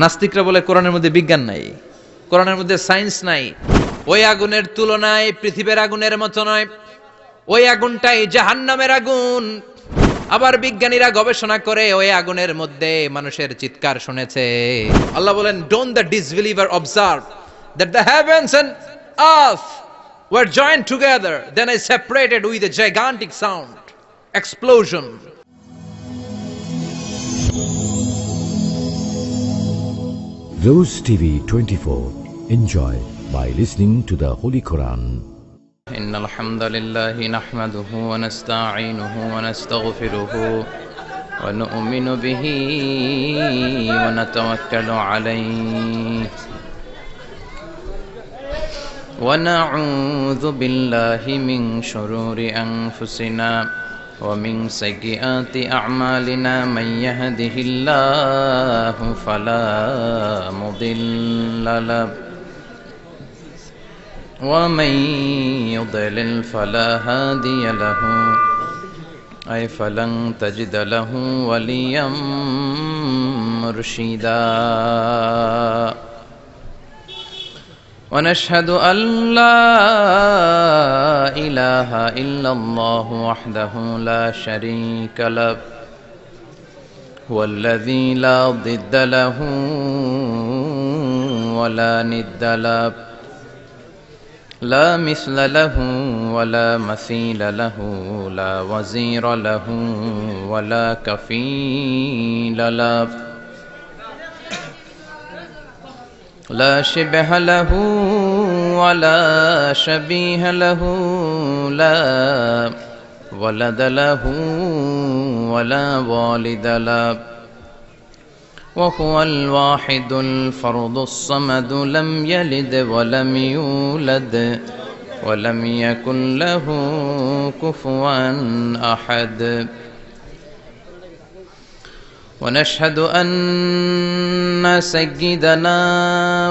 নাস্তিকরা বলে কোরআনের মধ্যে বিজ্ঞান নাই, কোরআনের মধ্যে সায়েন্স নাই। ওই আগুনের তুলনায় পৃথিবীর আগুনের মতো নয়, ওই আগুনটাই জাহান্নামের আগুন। আবার বিজ্ঞানীরা গবেষণা করে ওই আগুনের মধ্যে মানুষের চিৎকার শুনেছে। আল্লাহ বলেন, don't the disbeliever observe that the heavens and earth were joined together, then I separated with a gigantic sound, explosion. Rose TV 24. Enjoy by listening to the Holy Quran. إن الحمد لله نحمده ونستعينه ونستغفره ونؤمن به ونتوكل عليه ونعوذ بالله من شرور أنفسنا ومن سيئات أعمالنا من يهده الله فلا مضل له ومن يضلل فلا هادي له أي فلن تجد له وليا مرشدا ونشهد أن لا إله إلا الله وحده لا شريك له هو الذي لا ضد له ولا ند له لا مثل له ولا مثيل له لا وزير له ولا كفيل له لا شبه له ولا شبيه له لا ولد له ولا والد له وهو الواحد الفرد الصمد لم يلد ولم يولد ولم يكن له كفوا أحد ونشهد أن سيدنا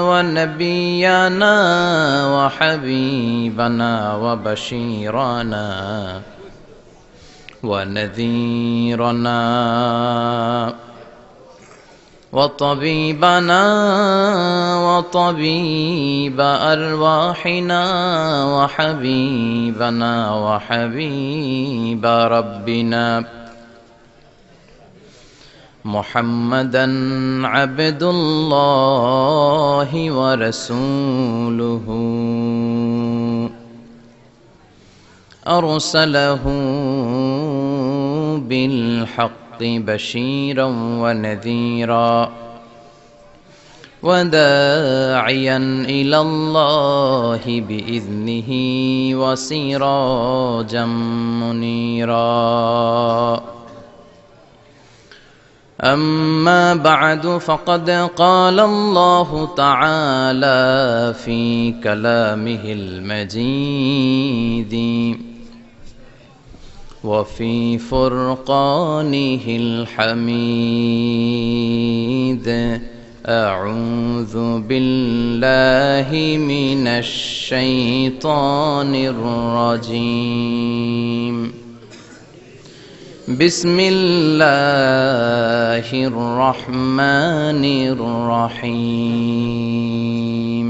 ونبينا وحبيبنا وبشيرنا ونذيرنا وطبيبنا وطبيب أرواحنا وحبيبنا وحبيب ربنا محمدا عبد الله ورسوله أرسله بالحق بشيرا ونذيرا وداعيا إلى الله بإذنه وسراجا منيرا أما بعد فقد قال الله تعالى في كلامه المجيد وفي فرقانه الحميد أعوذ بالله من الشيطان الرجيم بسم الله الرحمن الرحيم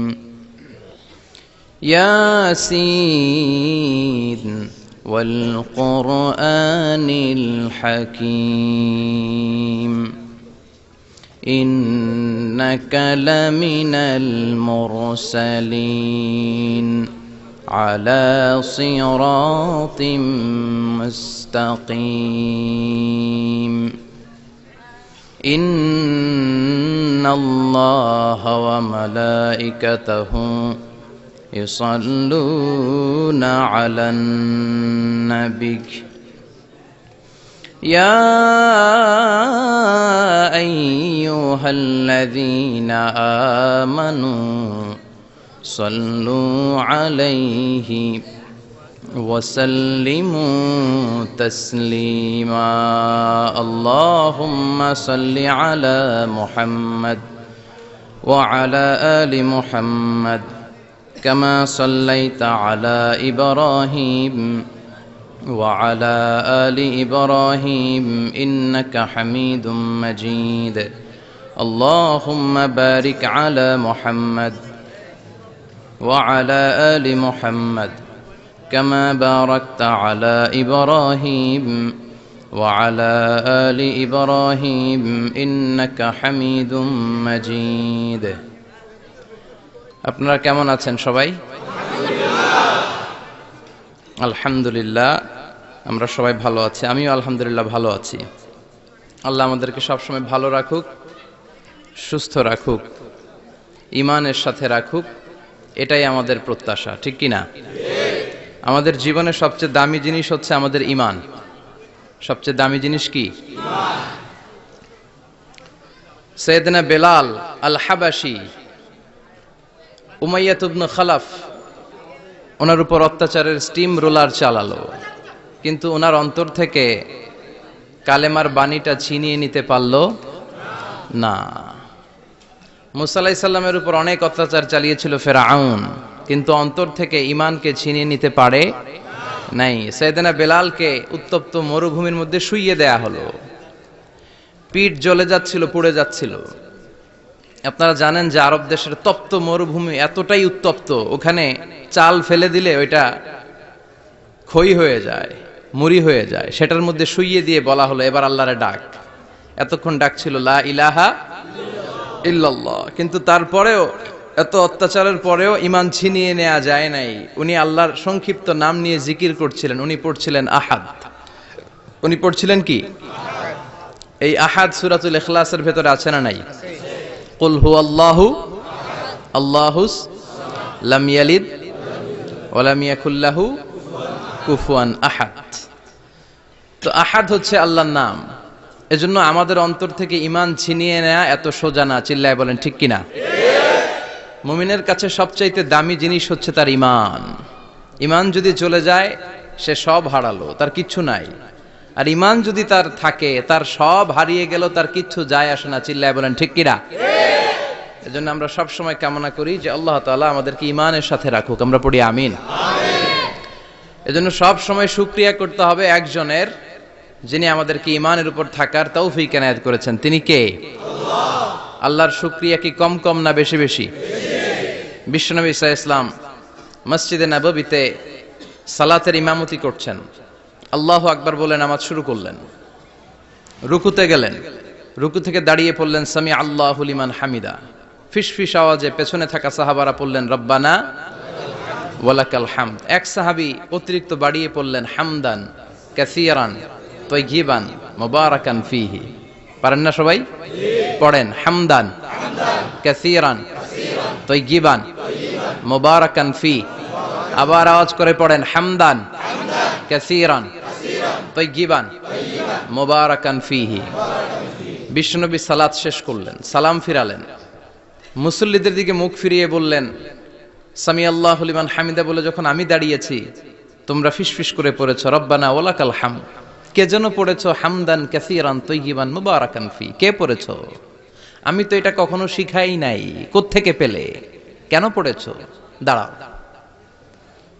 ياسين والقرآن الحكيم إنك لمن المرسلين على صراط مستقيم إن الله وملائكته يصلون على النبي يا أيها الذين آمنوا صلوا عليه وسلموا تسليما اللهم صل على محمد وعلى آل محمد كما صليت على إبراهيم وعلى آل إبراهيم إنك حميد مجيد اللهم بارك على محمد وعلى آل محمد كما باركت على إبراهيم وعلى آل إبراهيم إنك حميد مجيد আপনারা কেমন আছেন সবাই? আলহামদুলিল্লাহ, আমরা সবাই ভালো আছি। আমিও আলহামদুলিল্লাহ ভালো আছি। আল্লাহ আমাদেরকে সবসময় ভালো রাখুক, সুস্থ রাখুক, ঈমানের সাথে রাখুক, এটাই আমাদের প্রত্যাশা, ঠিক কি না? আমাদের জীবনের সবচেয়ে দামি জিনিস হচ্ছে আমাদের ঈমান। সবচেয়ে দামি জিনিস কি? সাইয়েদনা বেলাল আল হাবাশি, উমাইয়া ইবনে খালাফ ওনার উপর অত্যাচারের স্টিম রোলার চালালো, কিন্তু ওনার অন্তর থেকে কালেমার বাণীটা ছিনিয়ে নিতে পারল না। মুসা আলাইহিস সালামের উপর অনেক অত্যাচার চালিয়েছিল ফেরাউন, কিন্তু অন্তর থেকে ঈমানকে ছিনিয়ে নিতে পারে নাই। সাইয়েদনা বেলালকে উত্তপ্ত মরুভূমির মধ্যে শুইয়ে দেয়া হলো, পিঠ জ্বলে যাচ্ছিল, পুড়ে যাচ্ছিল। আপনারা জানেন যে আরব দেশের তপ্ত মরুভূমি এতটাই উত্তপ্ত, ওখানে চাল ফেলে দিলে ওইটা ক্ষয় হয়ে যায়, মুড়ি হয়ে যায়। সেটার মধ্যে শুইয়ে দিয়ে বলা হলো এবার আল্লাহরে ডাক। এতক্ষণ ডাকছিল লা ইলাহা ইল্লাল্লাহ, কিন্তু তারপরেও, এত অত্যাচারের পরেও ঈমান ছিনিয়ে নেওয়া যায় নাই। উনি আল্লাহর সংক্ষিপ্ত নাম নিয়ে জিকির করছিলেন। উনি পড়ছিলেন আহাদ। উনি পড়ছিলেন কি? এই আহাদ সূরাতুল ইখলাসের ভেতরে আছে না নাই? কুল হুয়াল্লাহু আল্লাহুস লাম ইয়ালিদ ওয়া লাম ইয়াকুল লাহু কুফুয়ান আহাদ। তো আহাদ হচ্ছে আল্লাহর নাম। এজন্য আমাদের অন্তর থেকে ঈমান ছিনিয়ে নেওয়া এত সোজা না। চিল্লায় বলেন ঠিক কিনা? মুমিনের কাছে সবচাইতে দামি জিনিস হচ্ছে তার ঈমান। ঈমান যদি চলে যায় সে সব হারালো, তার কিচ্ছু নাই। আর ঈমান যদি তার থাকে, তার সব হারিয়ে গেল, তার কিচ্ছু যায় আসে না। চিল্লায় বলেন ঠিক কিনা? এজন্য আমরা সব সময় কামনা করি যে আল্লাহ তাআলা আমাদেরকে ঈমানের সাথে রাখুক। আমরা পড়ি আমিন। এজন্য সব সময় শুকরিয়া করতে হবে একজনের, যিনি আমাদেরকে ঈমানের উপর থাকার তৌফিক এনায়েত করেছেন। তিনি কে? আল্লাহ। আল্লাহর শুকরিয়া কি কম কম না বেশি বেশি? বিশ্বনবী সাল্লাল্লাহু আলাইহি ওয়াসাল্লাম মসজিদে নববীতে সালাতের ইমামতি করছেন। আল্লাহু আকবার বলে নামাজ শুরু করলেন। রুকুতে গেলেন, রুকু থেকে দাঁড়িয়ে পড়লেন সামি আল্লাহু লিমান হামিদা। ফিসফিস আওয়াজে পেছনে থাকা সাহাবারা পড়লেন রব্বানা ওয়ালাকাল হামদ। এক সাহাবী অতিরিক্ত বাড়িয়ে পড়লেন হামদান কাসীরান তাইয়িবান মুবারাকান ফীহি। পারেন না সবাই? পড়েন হামদান কাসীরান তাইয়িবান মুবারাকান ফী। আবার আওয়াজ করে পড়েন হামদান কাসীরান তাইয়িবান মুবারাকান ফীহি। বিশ্বনবী সালাত শেষ করলেন, সালাম ফিরালেন, মুসল্লিদের দিকে মুখ ফিরিয়ে বললেন সামি আল্লাহু লিমান হামিদা বলে যখন আমি দাঁড়িয়েছি, তোমরা ফিসফিস করে পড়েছো রব্বানা ওয়ালাকাল হামদ। কে যেন পড়েছো হামদান কাসীরান তাইয়িবান মুবারাকান ফী। কে পড়েছো? আমি তো এটা কখনো শিখাই নাই। কোত্থেকে পেলে? কেন পড়েছো? দাঁড়াও।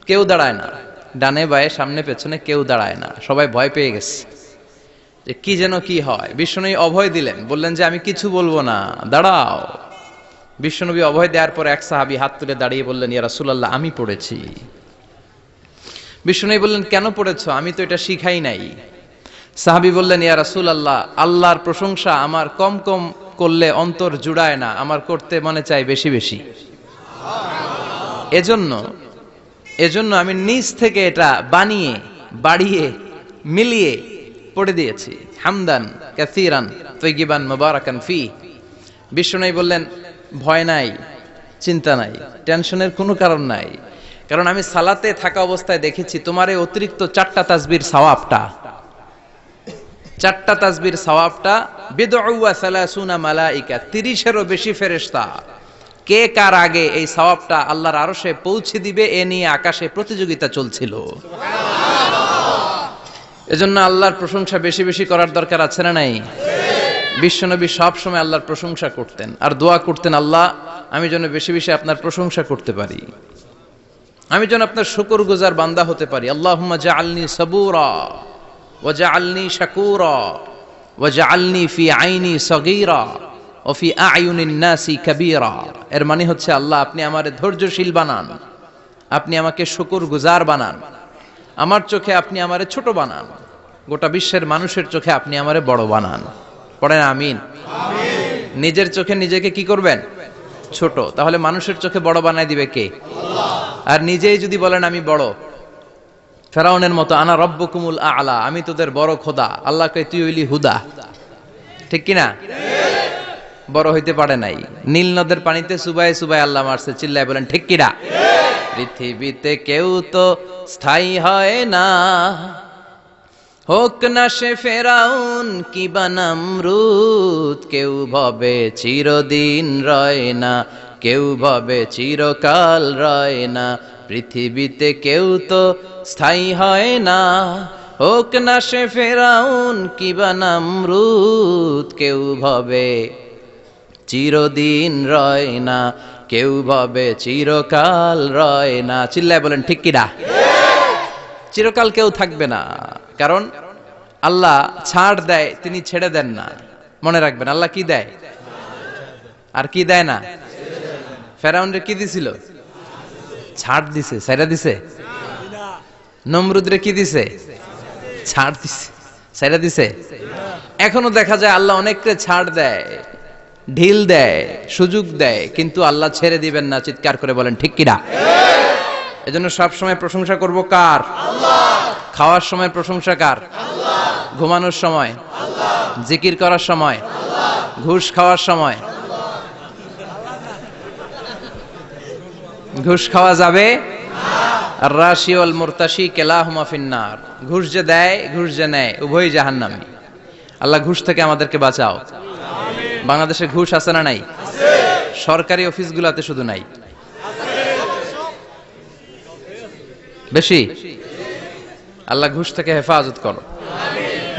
কেউ দাঁড়ায় না, ডানে বায়ে সামনে পেছনে কেউ দাঁড়ায় না। সবাই ভয় পেয়ে গেছে যে কি যেন কি হয়। বিশ্বনবী অভয় দিলেন, বললেন যে আমি কিছু বলবো না, দাঁড়াও। বিশ্বনবী অভয় দেওয়ার পর এক সাহাবী হাত তুলে দাঁড়িয়ে বললেন ইয়া রাসূলুল্লাহ আমি পড়েছি। বিশ্বনবী বললেন কেন পড়েছো? আমি তো এটা শিখাই নাই। সাহাবী বললেন ইয়া রাসূলুল্লাহ আল্লাহর প্রশংসা আমার কম কম করলে অন্তর জুড়ায় না, আমার করতে মনে চায় বেশি বেশি। এজন্য আমি নিজ থেকে এটা বানিয়ে বাড়িয়ে মিলিয়ে পড়ে দিয়েছি হামদান কাসীরান তাইয়িবান মুবারাকান ফী। বিশ্বনবী বললেন ভয় নাই, চিন্তা নাই, টেনশনের কোনো কারণ নাই, কারণ আমি সালাতে থাকা অবস্থায় দেখেছি তোমার এই অতিরিক্ত চারটা তাসবির সওয়াবটা, চারটা তাসবির সওয়াবটা বিদউ ওয়া সালাসুনা মালাইকা, 30-এরও বেশি ফেরেশতা কে কার আগে এই সওয়াবটা আল্লাহর আরশে পৌঁছে দিবে এ নিয়ে আকাশে প্রতিযোগিতা চলছিল। এজন্য আল্লাহর প্রশংসা বেশি বেশি করার দরকার আছে না নাই? বিশ্বনবী সব সময় আল্লাহর প্রশংসা করতেন আর দোয়া করতেন, আল্লাহ আমি যেন বেশি বেশি আপনার প্রশংসা করতে পারি, আমি যেন আপনার শুকরগুজার বান্দা হতে পারি। আল্লাহুম্মা জাআলনি সাবুরা ওয়া জাআলনি শাকুরা ওয়া জাআলনি ফি আইনি সগীরা ওফি আয়ুনিন নাসি কাবীরা, এর মানে হচ্ছে আল্লাহ আপনি আমারে ধৈর্যশীল বানান, আপনি আমাকে শুকরগুজার বানান, আমার চোখে আপনি আমারে ছোট বানান, গোটা বিশ্বের মানুষের চোখে আপনি আমারে বড় বানান। পড়েন আমিন। নিজের চোখে নিজেকে কি করবেন? ছোট। তাহলে মানুষের চোখে বড় বানায় দিবে কে? আর নিজেই যদি বলেন আমি বড়, ফেরাউনের মতো আনা রব্বুকুমুল আ'লা, আমি তোদের বড় খোদা, আল্লাহ কয় তুই হইলি হুদা, ঠিক কিনা? বড় হইতে পারে নাই। নীল নদের পানিতে সুবাই সুবাই আল্লাহ মারছে, চিল্লায় বলেন ঠিক কিনা? পৃথিবীতে কেউ তো স্থায়ী হয় না, হোক না সে ফেরাউন কিবা নমরুদ, কেউ ভাবে চিরদিন রয় না, কেউ ভাবে চিরকাল রয় না, পৃথিবীতে কেউ তো স্থায়ী হয় না, হোক না সে ফেরাউন কিবা নমরুদ, কেউ ভাবে চিরদিন রয় না, কেউ ভাবে চিরকাল রয় না। চিল্লায় বলেন ঠিক কিনা? চিরকাল কেউ থাকবে না, কারণ আল্লাহ ছাড় দেয়, তিনি ছেড়ে দেন না। মনে রাখবেন, আল্লাহ কি দেয় আর কি দেয় না। ফেরাউনরে কি দিছিল? ছাড় দিছে, ছাইরা দিছে। নমরুদরে কি দিছে? ছাড় দিছে, ছাইরা দিছে। এখনো দেখা যায় আল্লাহ অনেককে ছাড় দেয়, ঢিল দেয়, সুযোগ দেয়, কিন্তু আল্লাহ ছেড়ে দিবেন না। চিৎকার করে বলেন ঠিক কিনা? এজন্য সব সময় প্রশংসা করব কার? আল্লাহ। খাওয়ার সময় প্রশংসা কার? আল্লাহ। ঘুমানোর সময় আল্লাহ, জিকির করার সময় আল্লাহ, ঘুষ খাওয়ার সময় আল্লাহ। ঘুষ খাওয়া যাবে না। আর রাশি ওয়াল মুরতাশি কিলাহুমা ফিন্নার, ঘুষ যে দেয় ঘুষ যে নেয় উভয়ই জাহান্নামী। আল্লাহ ঘুষ থেকে আমাদেরকে বাঁচাও। আমিন। বাংলাদেশে ঘুষ আছে না নাই? আছে। সরকারি অফিসগুলোতে শুধু নাই, বেশি। আল্লাহ ঘুষ থেকে হেফাজত করো,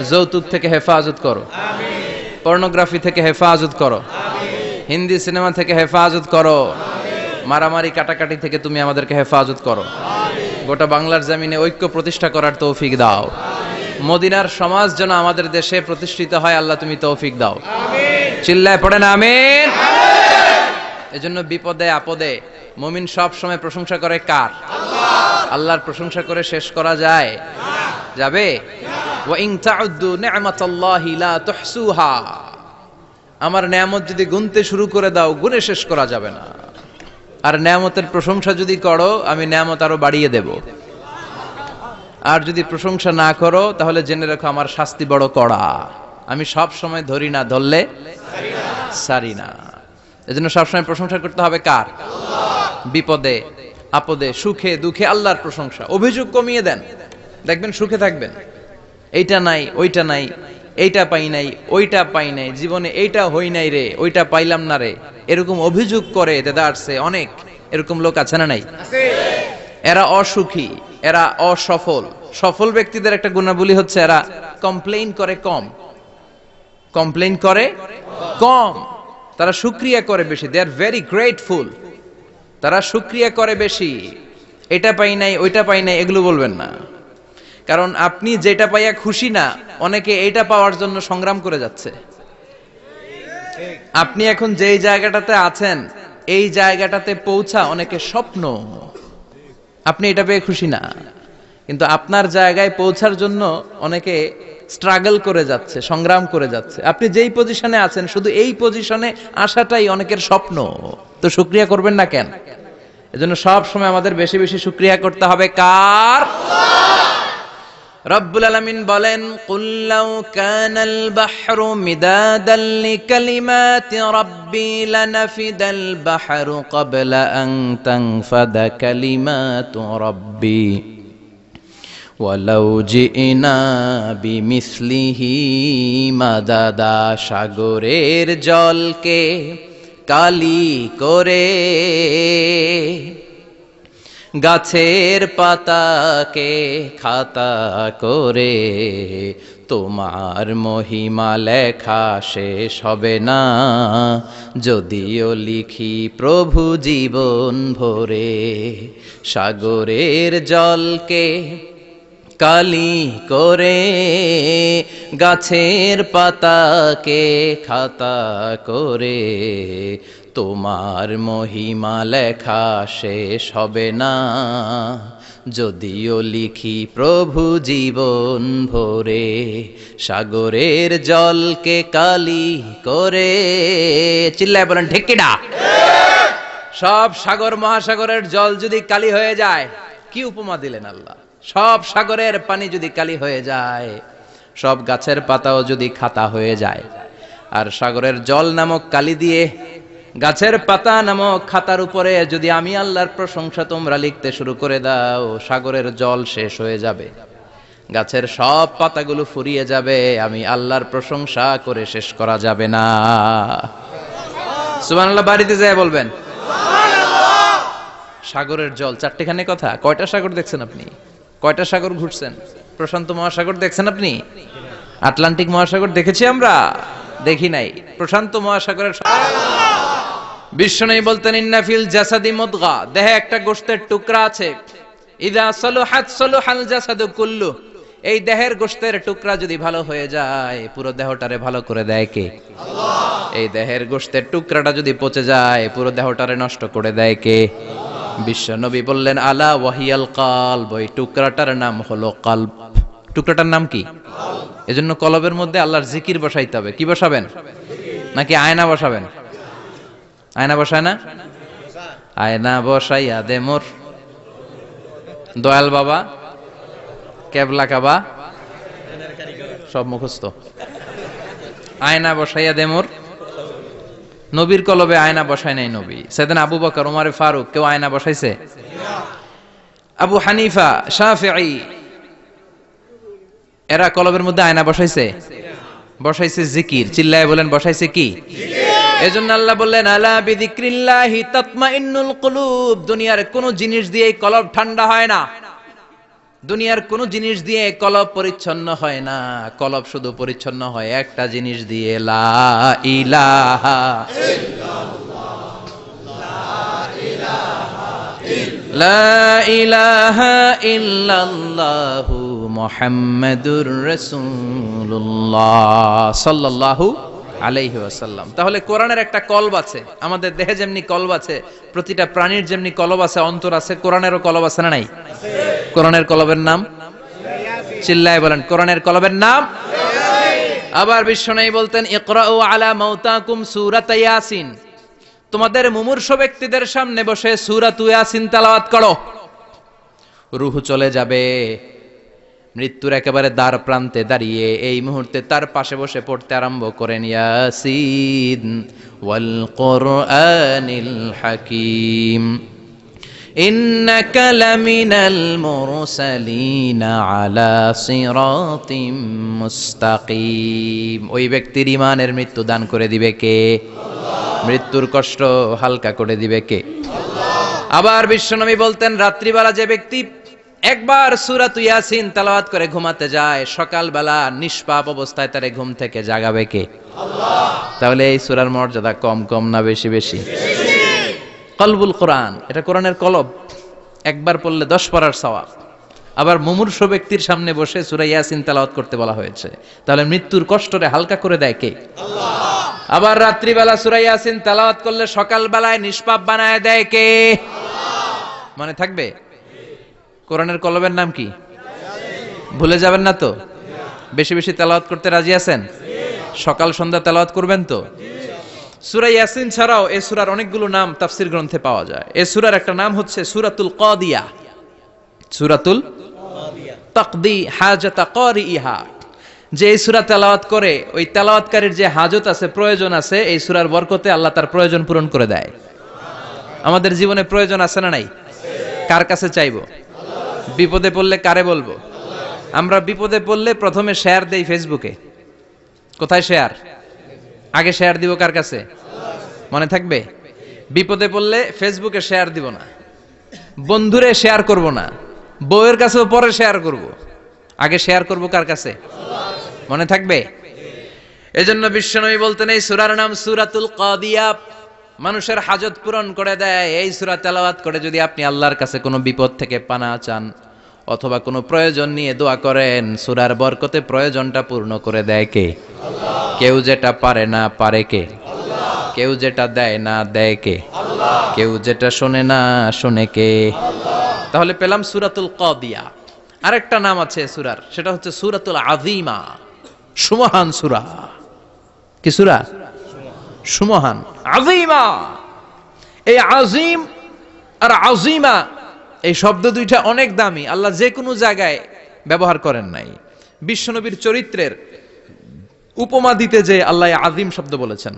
যৌতুক থেকে হেফাজত করো, পর্নোগ্রাফি থেকে হেফাজত করো, হিন্দি সিনেমা থেকে হেফাজত করো, মারামারি কাটাকাটি থেকে তুমি আমাদেরকে হেফাজত করো। গোটা বাংলার জমিনে ঐক্য প্রতিষ্ঠা করার তৌফিক দাও। মদিনার সমাজ যেন আমাদের দেশে প্রতিষ্ঠিত হয়, আল্লাহ তুমি তৌফিক দাও। চিল্লায় পড়েন আমিন। এজন্য বিপদে আপদে মুমিন সব সময় প্রশংসা করে কার? আল্লাহর প্রশংসা করে শেষ করা যায়? যাবে? ওয়া ইন তাউদ্দু নি'মাতাল্লাহি লা তুহসুহা, আমার নেয়ামত যদি গুনতে শুরু করে দাও গুনে শেষ করা যাবে না। আর নেয়ামতের প্রশংসা যদি করো আমি নেয়ামত আরো বাড়িয়ে দেব। আর যদি প্রশংসা না করো তাহলে জেনে রাখো আমার শাস্তি বড় কড়া। আমি সব সময় ধরি না, ধরলে সারি না। এজন্য সবসময় প্রশংসা করতে হবে কার? আল্লাহ। বিপদে আপদে সুখে দুঃখে আল্লাহর প্রশংসা। অভিযোগ কমিয়ে দেন, দেখবেন সুখে থাকবেন। এইটা নাই, ওইটা নাই, এইটা পাই নাই, ওইটা পাই নাই, জীবনে এইটা হই নাই রে, ওইটা পাইলাম না রে, এরকম অভিযোগ করে দেদারছে অনেক। এরকম লোক আছে না নাই? এরা অসুখী, এরা অসফল। সফল ব্যক্তিদের একটা গুণাবলী হচ্ছে এরা কমপ্লেইন করে কম, কমপ্লেইন করে কম, তারা শুকরিয়া করে বেশি। দে আর ভেরি গ্রেটফুল, তারা শুকরিয়া করে বেশি। এটা পাই নাই, ওইটা পাই নাই এগুলো বলবেন না, কারণ আপনি যেটা পাইয়া খুশি না, অনেকে এইটা পাওয়ার জন্য সংগ্রাম করে যাচ্ছে। আপনি এখন যেই জায়গাটাতে আছেন এই জায়গাটাতে পৌঁছা অনেকে স্বপ্ন। আপনি এটা পেয়ে খুশি না, কিন্তু আপনার জায়গায় পৌঁছার জন্য অনেকে স্ট্রাগল করে যাচ্ছে, সংগ্রাম করে যাচ্ছে। আপনি যেই পজিশনে আছেন শুধু এই পজিশনে আসাটাই অনেকের স্বপ্ন। তো শুকরিয়া করবেন না কেন? এজন্য সব সময় আমাদের বেশি বেশি শুকরিয়া করতে হবে কার? রব্বুল আলামিন বলেন, কুল লাউ কানাল বাহরু মিদাদান লিকালিমাতি রাব্বি লানাফিদাল বাহরু ক্বাবলা আন তানফাদা কালিমাতু রাব্বি ওয়ালাউ জিনা বিমিসলিহি মাদাদা। সাগরের জলকে কালি করে, গাছের পাতাকে খাতা করে, তোমার মহিমা লেখা শেষ হবে না, যদিও লিখি প্রভু জীবন ভরে। সাগরের জলকে কালি করে, গাছের পাতাকে খাতা করে, তোমার মহিমা লেখা শেষ হবে না, যদিও লিখি প্রভু জীবন ভরে, সাগরের জলকে কালি করে। চিল্লায় বলেন ঠিক কিনা? সব সাগর মহাসাগরের জল যদি কালি হয়ে যায়, কি উপমা দিলেন আল্লাহ! সব সাগরের পানি যদি কালি হয়ে যায়, সব গাছের পাতাও যদি খাতা হয়ে যায়, আর সাগরের জল নামক কালি দিয়ে গাছের পাতা নামক খাতার উপরে যদি আমি আল্লাহর প্রশংসা তোমরা লিখতে শুরু করে দাও, সাগরের জল শেষ হয়ে যাবে, গাছের সব পাতাগুলো ফুরিয়ে যাবে, আমি আল্লাহর প্রশংসা করে শেষ করা যাবে না। সুবহানাল্লাহ বাড়িতে যায় বলবেন। সাগরের জল, চারটেখানে কথা। কয়টা সাগর দেখছেন আপনি? কয়টা সাগর ঘুরছেন? প্রশান্ত মহাসাগর দেখছেন আপনি? আটলান্টিক মহাসাগর দেখেছি আমরা? দেখি নাই। প্রশান্ত মহাসাগরের বিশ্বনবী বলতেন, ইন্না ফিল জাসাদি মুদগা, দেহে একটা গোশতের টুকরা আছে, ইযা সালুহাত সালুহাল জাসাদু কুল্লু, এই দেহের গোশতের টুকরা যদি ভালো হয়ে যায়, পুরো দেহটারে ভালো করে দেয় কে? আল্লাহ। এই দেহের গোশতের টুকরাটা যদি পচে যায়, পুরো দেহটারে নষ্ট করে দেয় কে? বিশ্বনবী বললেন, আলা ওয়াহিয়াল কালব, ওই টুকরাটার নাম হলো কালব। টুকরাটার নাম কি? এজন্য কলবের মধ্যে আল্লাহর জিকির বসাইতে হবে। কি বসাবেন? নাকি আয়না বসাবেন? আয়না বসায় না? আয়না বসাইয়া দে মোর দয়াল বাবা, কেবলা কাবা, সব মুখস্থ। আয়না বসাইয়া দে মোর। নবীর কলবে আয়না বসায় নাই নবী। সেদিন আবু বকর, ওমর ফারুক, কেউ আয়না বসাইছে? আবু হানিফা, শাফিঈ, এরা কলবের মধ্যে আয়না বসাইছে? বসাইছে জিকির। চিল্লায় বলেন, বসাইছে কি? এজন্য আল্লাহ বললেন, আলা বিযিক্রিল্লাহি তাতমাইন্নুল কুলুব। দুনিয়ার কোন জিনিস দিয়ে কলব ঠান্ডা হয় না, দুনিয়ার কোন জিনিস দিয়ে কলব পরিচ্ছন্ন হয় না। কলব শুধু পরিচ্ছন্ন হয় একটা জিনিস দিয়ে, লা ইলাহা ইল্লাল্লাহ, লা ইলাহা ইল্লাল্লাহু মুহাম্মাদুর রাসূলুল্লাহ সাল্লাল্লাহু আলাইহি ওয়াসাল্লাম। তাহলে কোরআনের একটা কলব আছে, আমাদের দেহে যেমনি কলব আছে, প্রতিটা প্রাণীর যেমনি কলব আছে, অন্তর আছে, কোরআনেরও কলব আছে না নাই? কোরআনের কলবের নাম? চিল্লায় বলেন, কোরআনের কলবের নাম? আবার বিশ্বনবী বলতেন, ইকরাউ আলা মাউতাকুম সূরাত ইয়াসিন, তোমাদের মুমূর্ষু ব্যক্তিদের সামনে বসে সূরাত ইয়াসিন তেলাওয়াত করো। রূহ চলে যাবে, মৃত্যুর একেবারে দ্বার প্রান্তে দাঁড়িয়ে এই মুহূর্তে তার পাশে বসে পড়তে আরম্ভ করেন, ইয়াসিন ওয়াল কুরআনিল হাকীম ইন্নাকা লামিনাল মুরসালিনা আলা সিরাতিম মুস্তাকিম। ওই ব্যক্তির ঈমানের মৃত্যু দান করে দিবে কে? আল্লাহ। মৃত্যুর কষ্ট হালকা করে দিবে কে? আল্লাহ। আবার বিশ্বনবী বলতেন, রাত্রিবেলা যে ব্যক্তি একবার সূরাত ইয়াসিন তেলাওয়াত করে ঘুমাতে যায়, সকালবেলা নিষ্পাপ অবস্থায় তারে ঘুম থেকে জাগাবে কে? আল্লাহ। তাহলে এই সূরার মর্যাদা কম কম না বেশি বেশি? কলবুল কোরআন, এটা কোরআনের কলব, একবার পড়লে 10 পড়ার সওয়াব। আবার মুমূর্ষু ব্যক্তির সামনে বসে সূরা ইয়াসিন তেলাওয়াত করতে বলা হয়েছে, তাহলে মৃত্যুর কষ্টরে হালকা করে দেয় কে? আল্লাহ। আবার রাত্রিবেলা সূরা ইয়াসিন তেলাওয়াত করলে সকালবেলায় নিষ্পাপ বানায় দেয় কে? আল্লাহ। মনে থাকবে? কোরআনের কলবের নাম কি? ভুলে যাবেন না তো? বেশি বেশি তেলাওয়াত করতে রাজি আছেন? সকাল সন্ধ্যা তেলাওয়াত করবেন তো? সূরা ইয়াসিন ছাড়াও এই সূরার অনেকগুলো নাম তাফসীর গ্রন্থে পাওয়া যায়। এই সূরার একটা নাম হচ্ছে সূরাতুল কাদিয়া। সূরাতুল কাদিয়া, তাকদি হাজাতা কারিইহা। যে এই সূরা তেলাওয়াত করে, ওই তেলাওয়াতকারীর যে হাজত আছে, প্রয়োজন আছে, এই সূরার বরকতে আল্লাহ তার প্রয়োজন পূরণ করে দেয়। আমাদের জীবনে প্রয়োজন আছে না নাই? কার কাছে চাইবো? বিপদে পড়লে কারে বলবো? আমরা বিপদে পড়লে প্রথমে শেয়ার দেই ফেসবুকে। কোথায় শেয়ার? আগে শেয়ার দিব কার কাছে? মনে থাকবে? বিপদে পড়লে ফেসবুকে শেয়ার দিব না, বন্ধুরে শেয়ার করব না, বউয়ের কাছেও পরে শেয়ার করব, আগে শেয়ার করব কার কাছে? মনে থাকবে? এজন্য বিশ্বনবী বলতেন, এই সূরার নাম সূরাতুল কাদিয়া, মানুষের হাজত পূরণ করে দেয়। এই সূরা তেলাওয়াত করে যদি আপনি আল্লাহর কাছে কোনো বিপদ থেকে পানা চান, অথবা কোনো প্রয়োজন নিয়ে দোয়া করেন, সূরার বরকতে প্রয়োজনটা পূর্ণ করে দেয় কে? কেউ যেটা পারে না পারে কে? কেউ যেটা দেয় না দেয় কে? কেউ যেটা শোনে না শোনে কে? তাহলে পেলাম সূরাতুল কাদিয়া। আরেকটা নাম আছে সূরার, সেটা হচ্ছে সূরাতুল আযীমা, সুমহান সূরা। কি সূরা? সুমহান, আযীমা। এই আযীম আর আযীমা এই শব্দ দুইটা অনেক দামি, আল্লাহ যে কোনো জায়গায় ব্যবহার করেন নাই। বিশ্বনবীর চরিত্রের উপমা দিতে যে আল্লাহ আযীম শব্দ বলেছেন,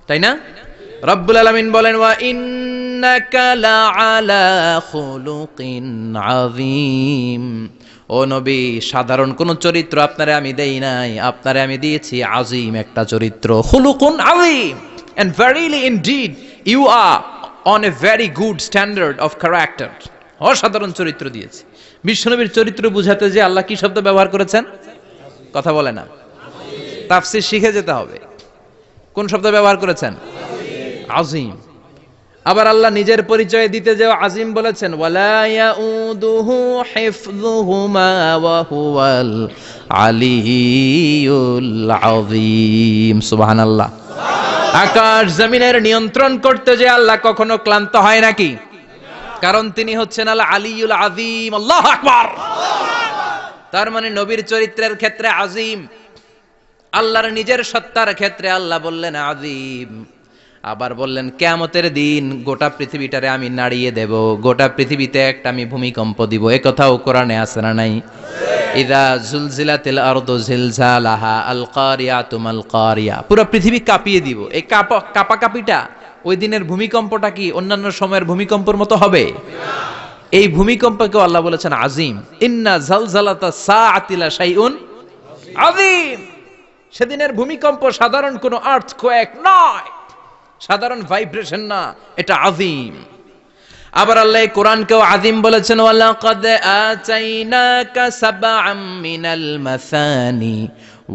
তাই না? রব্বুল আলামিন বলেন, ওয়া ইন্নাকা লাআলা খুলুকিন আযীম। ও নবী, সাধারণ কোন চরিত্র আপনারে আমি দেই নাই, আপনারে আমি দিয়েছি আযীম একটা চরিত্র, খুলুকুন আযীম। And verily indeed you are on a very good standard of character. অসাধারণ চরিত্র দিয়েছি। বিশ্বনবীর চরিত্র বুঝাতে যে আল্লাহ কি শব্দ ব্যবহার করেছেন? কথা বলে না, তাফসীর শিখে যেতে হবে। কোন শব্দ ব্যবহার করেছেন? আযীম। আবার আল্লাহ নিজের পরিচয় দিতে যে আযীম বলেছেন, ওয়ালা ইয়াউদুহু হিফযুহুমা ওয়া হুয়াল আলিয়্যুল আযীম। সুবহানাল্লাহ। আকাশ জমিনের নিয়ন্ত্রণ করতে যে আল্লাহ কখনো ক্লান্ত হয় নাকি? কারণ তিনি হচ্ছেন আল আলিয়্যুল আযীম। আল্লাহু আকবার। তার মানে নবীর চরিত্রের ক্ষেত্রে আযীম, আল্লাহর নিজের সত্তার ক্ষেত্রে আল্লাহ বললেন আযীম। আবার বললেন কিয়ামতের দিন গোটা পৃথিবীটারে আমি নাড়িয়ে দেব, গোটা পৃথিবীতে একটা আমি ভূমিকম্প দিব। এ কথাও কোরআনে আছে না নাই? ইযা জুলজিলাতিল আরদু জিলজালাহা আল কারিয়াতু মাল কারিয়া। পুরো পৃথিবী কাঁপিয়ে দিব। এই কাঁপাকাঁপিটা ওই দিনের ভূমিকম্পটা কি অন্যান্য সময়ের ভূমিকম্পের মতো হবে? এই ভূমিকম্পকে আল্লাহ বলেছেন আযীম। ইন্না জালজালাতা সাআতি লা শাইউন আযীম। সেদিনের ভূমিকম্প সাধারণ কোনো আর্থকোয়েক নয়, সাধারণ ভাইব্রেশন না, এটা আযীম। আবার আল্লাহ কোরআনকেও আযীম বলেছেন, ওয়ালাকাদ আতাইনাকা সাবআম মিনাল মাসানি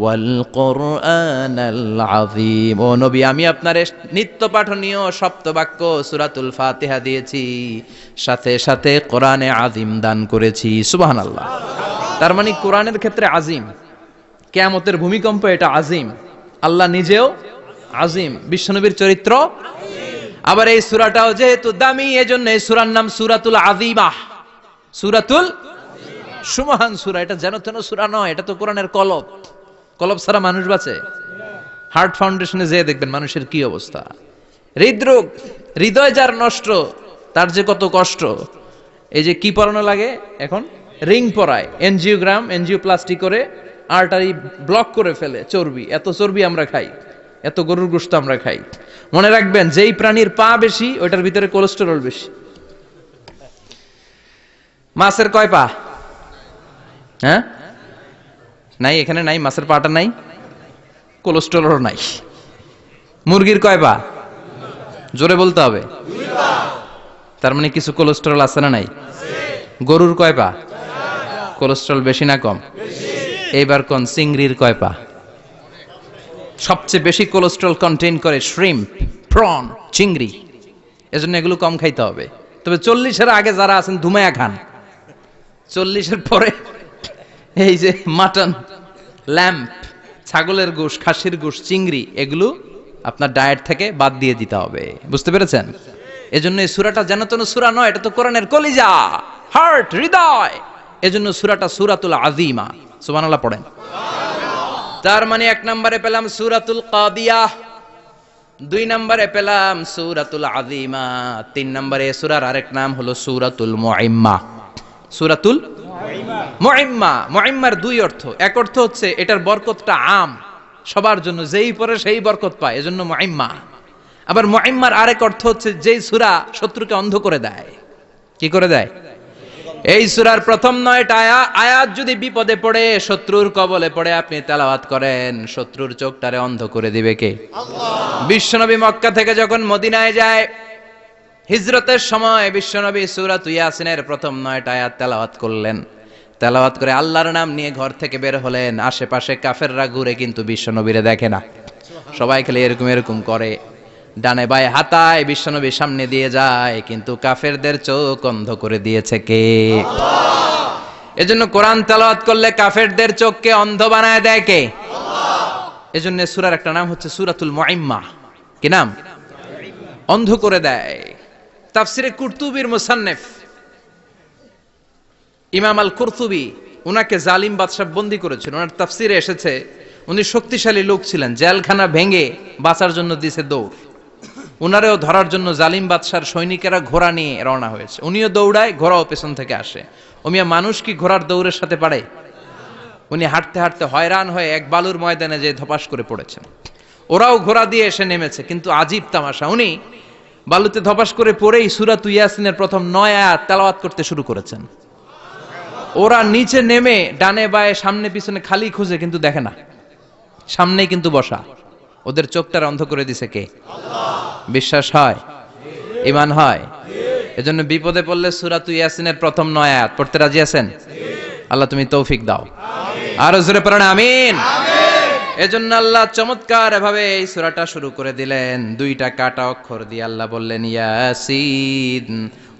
ওয়াল কুরআনাল আযীম। ও নবী, আমি আপনারে নিত্য পাঠনীয় সপ্তবাক্য সূরাতুল ফাতিহা দিয়েছি, সাথে সাথে কোরআনে আযীম দান করেছি। সুবহানাল্লাহ। তার মানে কোরআনের ক্ষেত্রে আযীম, কিয়ামতের ভূমিকম্প এটা আযীম, আল্লাহ নিজেও আযীম, বিশ্বনবীর চরিত্র। আবার এই সূরাটাও যেহেতু দামি, এজন্য এই সূরার নাম সূরাতুল আযীমা, সূরাতুল সুমহান সূরা। এটা যেন তেন সূরা নয়, এটা তো কোরআনের কলব। কলব ছাড়া মানুষ বাঁচে? হার্ট ফাউন্ডেশনে যেয়ে দেখবেন মানুষের কি অবস্থা। হৃদরোগ, হৃদয় যার নষ্ট, তার যে কত কষ্ট। এই যে কি পরানো লাগে এখন, রিং পরায়, এনজিওগ্রাম, এনজিওপ্লাস্টি করে আর্টারি ব্লক করে ফেলে। চর্বি, এত চর্বি আমরা খাই, এত গরুর গোশত আমরা খাই। মনে রাখবেন, যেই প্রাণীর পা বেশি ওইটার ভিতরে কোলেস্টেরল বেশি। মাছের কয় পা? হ্যাঁ, নাই, এখানে নাই, মাছের পাটা নাই, কোলেস্টেরল নাই। মুরগির কয় পা? জোরে বলতে হবে। তার মানে কিছু কোলেস্টেরল আছে না নাই? গরুর কয় পা? কোলেস্টেরল বেশি না কম? এইবার কোন চিংড়ির কয় পা? সবচেয়ে বেশি কোলেস্টেরল কন্টেইন করে শ্রিম্প, প্রন, চিংড়ি। এজন্য এগুলো কম খাইতে হবে। তবে 40-এর আগে যারা আছেন ধুমায়া খান, 40-এর পরে এই যে মাটন, ল্যাম্প, ছাগলের গোশ, খাসির গোশ, চিংড়ি, এগুলো আপনার ডায়েট থেকে বাদ দিয়ে দিতে হবে। বুঝতে পেরেছেন? এজন্য এই সূরাটা যেন তেন সূরা নয়, এটা তো কোরআনের কলিজা, হার্ট, হৃদয়। এজন্য সূরাটা সূরাতুল আযীমা। সুবহানাল্লাহ পড়েন। তার মানে 1 নম্বরে পেলাম সূরাতুল কাদিয়া, 2 নম্বরে পেলাম সূরাতুল আযীমা, 3 নম্বরে সূরার আরেক নাম হলো সূরাতুল মুইম্মা। সূরাতুল মুইম্মা। মুইম্মার 2 অর্থ। এক অর্থ হচ্ছে এটার বরকতটা আম, সবার জন্য, যেই পড়ে সেই বরকত পায়, এজন্য মুইম্মা। আবার মুইম্মার আরেক অর্থ হচ্ছে যেই সূরা শত্রুকে অন্ধ করে দেয়। কি করে দেয়? এই সূরার প্রথম 9টা আয়াত যদি বিপদে পড়ে, শত্রুর কবলে পড়ে আপনি তেলাওয়াত করেন, শত্রুর চোখটারে অন্ধ করে দিবে কে? আল্লাহ। বিশ্বনবী মক্কা থেকে যখন মদিনায় যায়, হিজরতের সময় বিশ্বনবী সূরাতুল ইয়াসিনের প্রথম 9টা আয়াত তেলাওয়াত করলেন। তেলাওয়াত করে আল্লাহর নাম নিয়ে ঘর থেকে বের হলেন। আশেপাশে কাফেররা ঘুরে কিন্তু বিশ্বনবীরে দেখে না, সবাই খালি এরকম এরকম করে, ডানে বায়ে হাতায় বিশ্বনবীর সামনে দিয়ে যায়, কিন্তু কাফেরদের চোখ অন্ধ করে দিয়েছে কে? আল্লাহ। এজন্য কোরআন তেলাওয়াত করলে কাফেরদের চোখকে অন্ধ বানায় দেয় কে? আল্লাহ। এজন্য সূরার একটা নাম হচ্ছে সূরাতুল মুইম্মা। কি নাম? অন্ধ করে দেয়। তাফসিরে কুরতুবির মুসান্নিফ ইমাম আল কুরতুবি, উনাকে জালিম বাদশা বন্দী করেছিল। ওনার তাফসিরে এসেছে উনি শক্তিশালী লোক ছিলেন, জেলখানা ভেঙে বাঁচার জন্য দিছে দৌড়। উনারেও ধরার জন্য জালিম বাদশার সৈনিকেরা ঘোড়া নিয়ে রওনা হয়েছে, উনিও দৌড়ায়, ঘোড়াও পেছন থেকে আসে। ওমিয়া মানুষ কি ঘোড়ার দৌড়ের সাথে পারে? উনি হাঁটতে হাঁটতে হয়রান হয়ে এক বালুর ময়দানে যে ধপাস করে পড়েছেন। ওরাও ঘোড়া দিয়ে এসে নেমেছে, কিন্তু আজীব তামাশা, উনি বালুতে ধপাস করে পড়েই সূরাত ইয়াসিনের প্রথম 9 আয়াত তেলাওয়াত করতে শুরু করেছেন। ওরা নিচে নেমে ডানে বায়ে সামনে পিছনে খালি খুঁজে, কিন্তু দেখে না, সামনেই কিন্তু বসা। ওদের চোখটার অন্ধ করে দিছে কে? আল্লাহ। বিশ্বাস হয়? ঈমান হয়? এজন্য বিপদে পড়লে সূরাত ইয়াসিনের প্রথম 9 আয়াত পড়তে রাজি আছেন? আল্লাহ তুমি তৌফিক দাও। আরো জোরে পড়েন আমিন। এজন্য আল্লাহ চমৎকার এভাবে এই সূরাটা শুরু করে দিলেন। 2টা কাটা অক্ষর দিয়ে আল্লাহ বললেন ইয়াসিন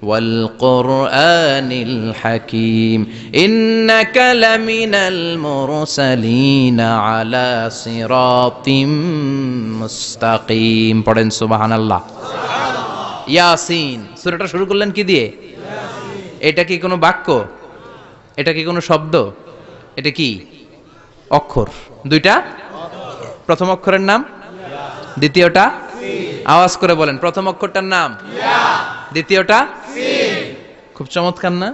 ওয়াল কুরআনিল হাকীম ইন্নাকা লামিনাল মুরসালিন আলা সিরাতিম মুস্তাকিম। পড়েন সুবহানাল্লাহ। ইয়াসিন সূরাটা শুরু করলেন কি দিয়ে? এটা কি কোনো বাক্য? এটা কি কোনো শব্দ? এটা কি অক্ষর? 2টা। প্রথম অক্ষরের নাম, দ্বিতীয়টা আওয়াজ করে বলেন, প্রথম অক্ষরটার নাম, দ্বিতীয়টা। খুব চমৎকার না?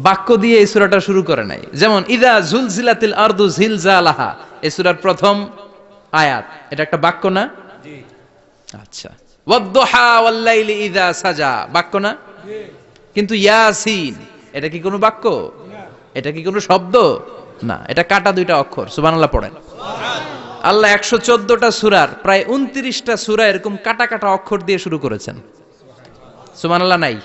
বাক্য দিয়ে এই সূরাটা শুরু করে নাই। যেমন ইদা জুলজিলাতিল আরদু জিলজালাহা, এই সূরার প্রথম আয়াত, এটা একটা বাক্য না? আচ্ছা। ওয়াদ-দুহা ওয়াল-লাইলি ইযা সাজা, বাক্য না? কিন্তু ইয়াসিন এটা কি কোনো বাক্য? এটা কি কোনো শব্দ? না, এটা কাটা 2টা অক্ষর। সুবহানাল্লাহ পড়েন। আল্লাহ 114টা সূরার প্রায় 29টা সূরা এরকম কাটা কাটা অক্ষর দিয়ে শুরু করেছেন। সুবহানাল্লাহ নাই?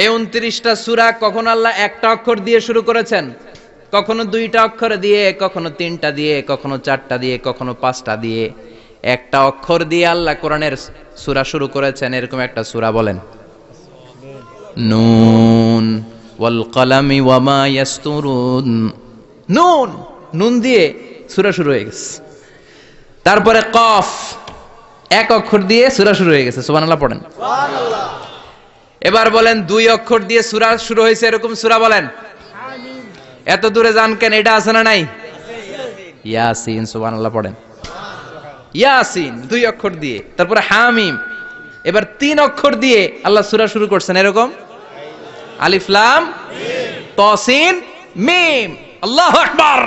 এই 29টা সূরা কখনো আল্লাহ একটা অক্ষর দিয়ে শুরু করেছেন, কখনো 2টা অক্ষর দিয়ে, কখনো 3টা দিয়ে, কখনো 4টা দিয়ে, কখনো 5টা দিয়ে। একটা অক্ষর দিয়ে আল্লাহ কোরআনের সূরা শুরু করেছেন। এরকম একটা সূরা বলেন, নুন ওয়াল কলামি ওয়া মা ইয়াসতুরুন। নুন, নুন দিয়ে সূরা শুরু হয়ে গেছে। তারপরে কফ, এক অক্ষর দিয়ে সূরা শুরু হয়ে গেছে। সুবহানাল্লাহ পড়েন। সুবহানাল্লাহ। এবার বলেন 2 অক্ষর দিয়ে সূরা শুরু হয়েছে এরকম সূরা বলেন। আমিন। এত দূরে যান কেন? এটা আছে না নাই? ইয়াসিন। সুবহানাল্লাহ পড়েন। ইয়াসিন 2 অক্ষর দিয়ে। তারপরে হামিম। এবার 3 অক্ষর দিয়ে আল্লাহ সূরা শুরু করছেন এরকম, আলিফ লাম মিম তাসিন মিম। আল্লাহু আকবার।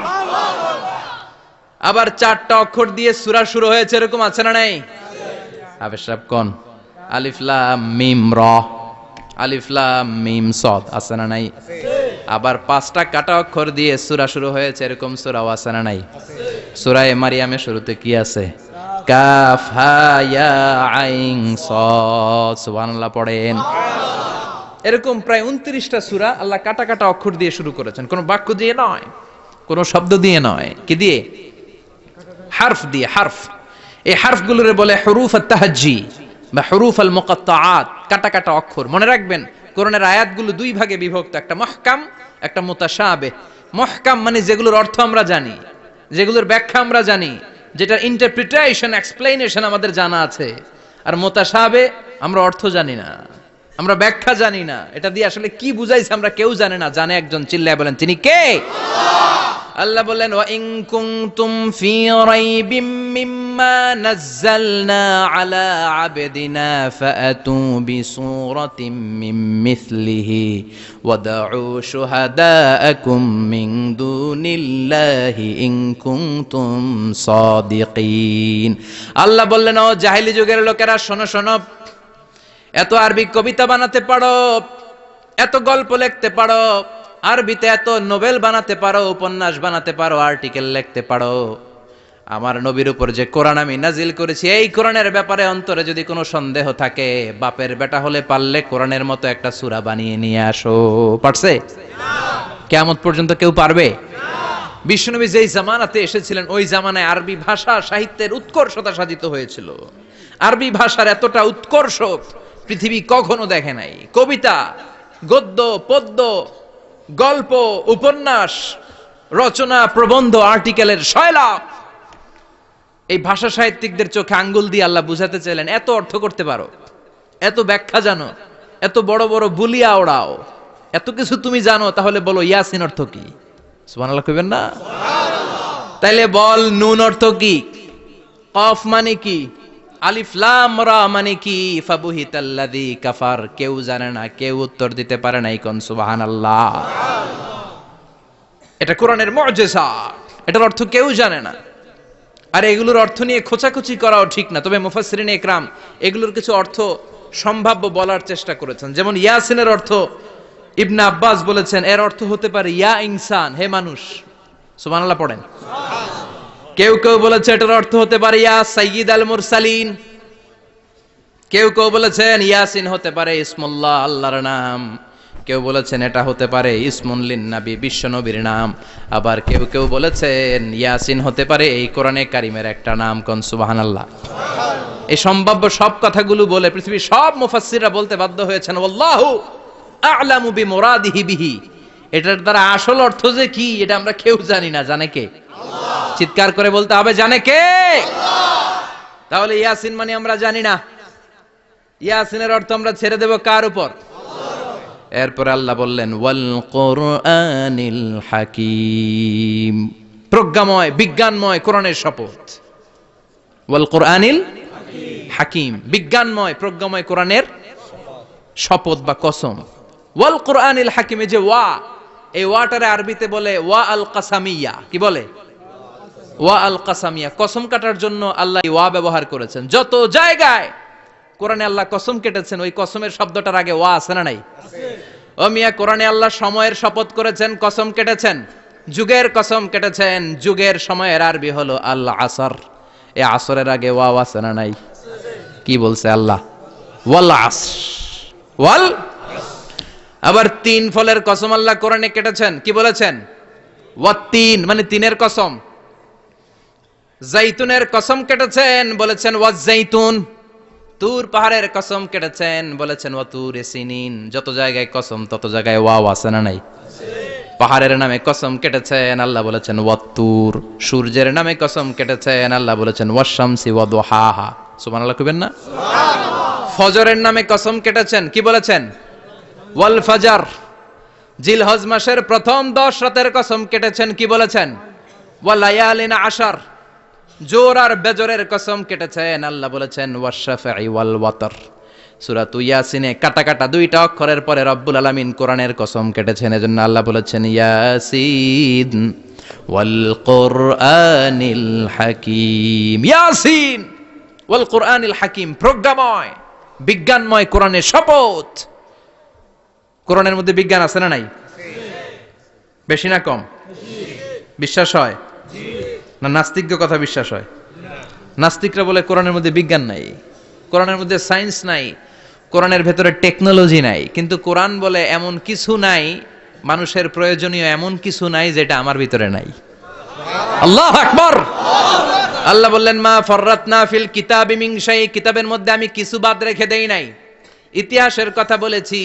আবার 4টা অক্ষর দিয়ে সূরা শুরু হয়েছে এরকম আছে না নাই? হাফেজ সাহেব কোন? আলিফ লাম মিম র, আলিফ লাম মিম সাদ, আছে না নাই? আবার 5টা কাটা অক্ষর দিয়ে সূরা শুরু হয়েছে এরকম সূরাও আছে না নাই? সূরা মারিয়ামের শুরুতে কি আছে? কাফ হা ইয়া আইন সাদ। সুবহানাল্লাহ পড়েন। এরকম প্রায় 29টা সূরা আল্লাহ কাটা কাটা অক্ষর দিয়ে শুরু করেছেন, কোনো বাক্য দিয়ে নয়, কোনো শব্দ দিয়ে নয়। কি দিয়ে? হারফ দিয়ে। হারফ, এই হারফগুলোরে বলে হুরুফ আত-তাহাজ্জি বা হুরুফ আল মুকাত্তাআত, কাটা কাটা অক্ষর। মনে রাখবেন কোরআনের আয়াতগুলো 2 ভাগে বিভক্ত, একটা মুহকাম, একটা মুতাশাবিহ। মুহকাম মানে যেগুলোর অর্থ আমরা জানি, যেগুলোর ব্যাখ্যা আমরা জানি, যেটার ইন্টারপ্রিটেশন এক্সপ্লেনেশন আমাদের জানা আছে। আর মুতাশাবিহ আমরা অর্থ জানি না, আমরা ব্যাখ্যা জানি না, এটা দিয়ে আসলে কি বুঝাইছে আমরা কেউ জানে না। জানে একজন, চিল্লায় বলেন তিনি কে? আল্লাহ বলেন ওয়া ইন কুনতুম ফি রাইবিম মিম্মা নাযালনা আলা আবদিনা ফাআতু বিসূরাতিন মিন মিসলিহি ওয়াদউ শুহাদাআকুম মিন দুনিল্লাহি ইন কুনতুম সাদিকিন। আল্লাহ বললেন ও জাহেলি যুগের লোকেরা, শোনো শোনো, এত আরবি কবিতা বানাতে পারো, এত গল্প লিখতে পারো, আরবিতে এত নোবেল বানাতে পারো, উপন্যাস বানাতে পারো, আর্টিকেল লিখতে পারো, আমার নবীর উপর যে কোরআন আমি নাজিল করেছি এই কোরআনের ব্যাপারে অন্তরে যদি কোনো সন্দেহ থাকে, বাপের বেটা হলে পারলে কোরআনের মতো একটা সূরা বানিয়ে নিয়ে আসো। পারছে? কিয়ামত পর্যন্ত কেউ পারবে? বিশ্বনবী যেই জামানাতে এসেছিলেন ওই জামানায় আরবি ভাষা সাহিত্যের উৎকর্ষতা সাধিত হয়েছিল। আরবি ভাষার এতটা উৎকর্ষ পৃথিবী কখনো দেখে নাই। কবিতা, গদ্য, পদ্য, গল্প, উপন্যাস, রচনা, প্রবন্ধ, আর্টিকেলের সয়লাভ। এই ভাষা সাহিত্যিকদের চোখে আঙ্গুল দিয়ে আল্লাহ বুঝাতে চাইলেন, এত অর্থ করতে পারো, এত ব্যাখ্যা জানো, এত বড় বড় বুলিয়া ওড়াও, এত কিছু তুমি জানো, তাহলে বলো ইয়াসিন অর্থ কি? সুবহানাল্লাহ কইবেন না? তাইলে বল নুন অর্থ কি, কফ মানে কি, আলিফ লাম রা মানে কি, ফাবুহিতাল্লাযী কাফার। কেউ জানে না, কেউ উত্তর দিতে পারে না। কোন সুবহানাল্লাহ। এটা কোরআনের মুআজিজা, এটার অর্থ কেউ জানে না। আর এগুলোর অর্থ নিয়ে খোঁচাখুচি করাও ঠিক না, তবে মুফাসসিরিন ইকরাম এগুলোর কিছু অর্থ সম্ভাব্য বলার চেষ্টা করেছেন। যেমন ইয়াসিনের অর্থ ইবনে আব্বাস বলেছেন, এর অর্থ হতে পারে ইয়া ইনসান, হে মানুষ। সুবহানাল্লাহ পড়েন। কেউ কেউ বলেছে এটার অর্থ হতে পারে ইয়া সাইয়্যিদ আল মুরসালিন। কেউ কেউ বলেছেন ইয়াসিন হতে পারে ইসমুল্লাহ, আল্লাহর নাম। কেউ বলেছেন এটা হতে পারে ইসমুন লিন নবী, বিশ্ব নবীর নাম। আবার কেউ কেউ বলেছেন ইয়াসিন হতে পারে এই কোরআনে কারিমের একটা নাম। কোন সুবহানাল্লাহ। এই সম্ভাব্য সব কথাগুলো বলে পৃথিবীর সব মুফাসসিররা বলতে বাধ্য হয়েছেন আল্লাহু আ'লামু বিমুরাদিহি বিহি। এটার দ্বারা আসল অর্থ যে কি এটা আমরা কেউ জানি না, জানে কে? আল্লাহ। চিৎকার করে বলতে হবে, জানে কে? আল্লাহ। তাহলে ইয়াসিন মানে আমরা জানি না, ইয়াসিনের অর্থ আমরা ছেড়ে দেব কার উপর? আল্লাহ। এরপর আল্লাহ বললেন ওয়াল কুরআনিল হাকীম, প্রজ্ঞাময় বিজ্ঞানময় কোরআনের শপথ। ওয়াল কুরআনিল হাকীম, বিজ্ঞানময় প্রজ্ঞাময় কোরআনের শপথ বা কসম। ওয়াল কুরআনিল হাকীম, যে ওয়া, এই ওয়াটারে আরবিতে বলে ওয়া আল কাসামিয়া। কি বলে? ওয়া আল কাসামিয়া। কসম কাটার জন্য আল্লাহ ওয়া ব্যবহার করেছেন। যত জায়গায় কোরআনে আল্লাহ কসম কেটেছেন, ওই কসমের শব্দটার আগে ওয়া আছে না নাই? আছে। ও মিয়া, কোরআনে আল্লাহ সময়ের শপথ করেছেন, কসম কেটেছেন, যুগের কসম কেটেছেন। যুগের সময়ের আরবি হলো আল আসর। এই আসরের আগে ওয়া আছে না নাই? কি বলছে আল্লাহ? ওয়াল আসর, ওয়াল। আবার তিন ফলের কসম আল্লাহ কোরআনে কেটেছেন, কি বলেছেন? ওয়াত্তিন, মানে তিনের কসম। জাইতুনের কসম কেটেছেন, বলেছেন ওয়াজ জাইতুন। তুর পাহাড়ের কসম কেটেছেন, বলেছেন ওয়াতুর সিনিন। যত জায়গায় কসম তত জায়গায় ওয়াও আছে না নাই? পাহাড়ের নামে কসম কেটেছেন, আল্লাহ বলেছেন ওয়াতুর। সূর্যের নামে কসম কেটেছেন, আল্লাহ বলেছেন ওয়াশ-শামসি ওয়া দুহাহা। সুবহানাল্লাহ কইবেন না? সুবহানাল্লাহ। ফজরের নামে কসম কেটেছেন, কি বলেছেন? ওয়াল ফাজর। জিলহজ মাসের প্রথম 10 রাতের কসম কেটেছেন, কি বলেছেন? ওয়া লায়ালিন আশর। জোর আর বেজরের কসম কেটেছেন, আল্লাহ বলেছেন ওয়াশ-শাফঈ ওয়াল ওয়াতর। সূরা ইয়াসিনে কাটা কাটা দুইটা অক্ষরের পরে রব্বুল আলামিন কোরআনের কসম কেটেছেন, এজন্য আল্লাহ বলেছেন ইয়াসিন ওয়াল কুরআনিল হাকীম। ইয়াসিন ওয়াল কুরআনিল হাকীম, প্রজ্ঞাময় বিজ্ঞানময় কোরআনের শপথ। কোরআনের মধ্যে বিজ্ঞান আছে না নাই? বেশি না কম? বিশ্বাস হয় না নাস্তিকদের কথা বিশ্বাস হয়? নাস্তিকরা বলে কোরআনের মধ্যে বিজ্ঞান নাই, কোরআনের মধ্যে সায়েন্স নাই, কোরআনের ভেতরে টেকনোলজি নাই। কিন্তু কোরআন বলে এমন কিছু নাই, মানুষের প্রয়োজনীয় এমন কিছু নাই যেটা আমার ভিতরে নাই। আল্লাহু আকবার। আল্লাহ বললেন মা ফাররাতনা ফিল কিতাবি মিন শাই, কিতাবের মধ্যে আমি কিছু বাদ রেখে দেই নাই। ইতিহাসের কথা বলেছি,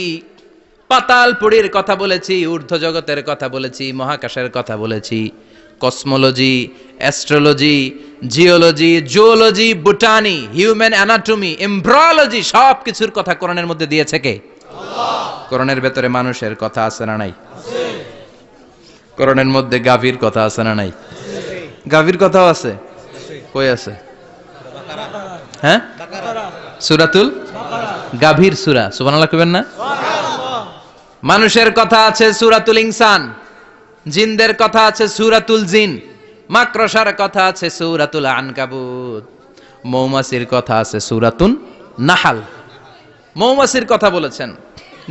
পাতালপুরীর কথা বলেছি, ঊর্ধ্ব জগতের কথা বলেছি, মহাকাশের কথা বলেছি, cosmology, astrology, geology, zoology, botany, human anatomy, embryology, সব কিছুর কথা কোরআনের মধ্যে দিয়েছে কে? আল্লাহ। কোরআনের ভেতরে মানুষের কথা আছে না নাই? আছে। কোরআনের মধ্যে গাভীর কথা আছে না নাই? আছে। গাভীর কথাও আছে? কই আছে? হ্যাঁ, সূরাতুল গাভীর সূরা। সুবহানাল্লাহ কইবেন না? সুবহানাল্লাহ। মানুষের কথা আছে সূরাতুল ইনসান, জিনদের কথা আছে সূরাতুল জিন, মাকড়সার কথা আছে সূরাতুল আনকাবুত, মৌমাছির কথা আছে সূরাতুন নাহাল। মৌমাছির কথা বলেছেন,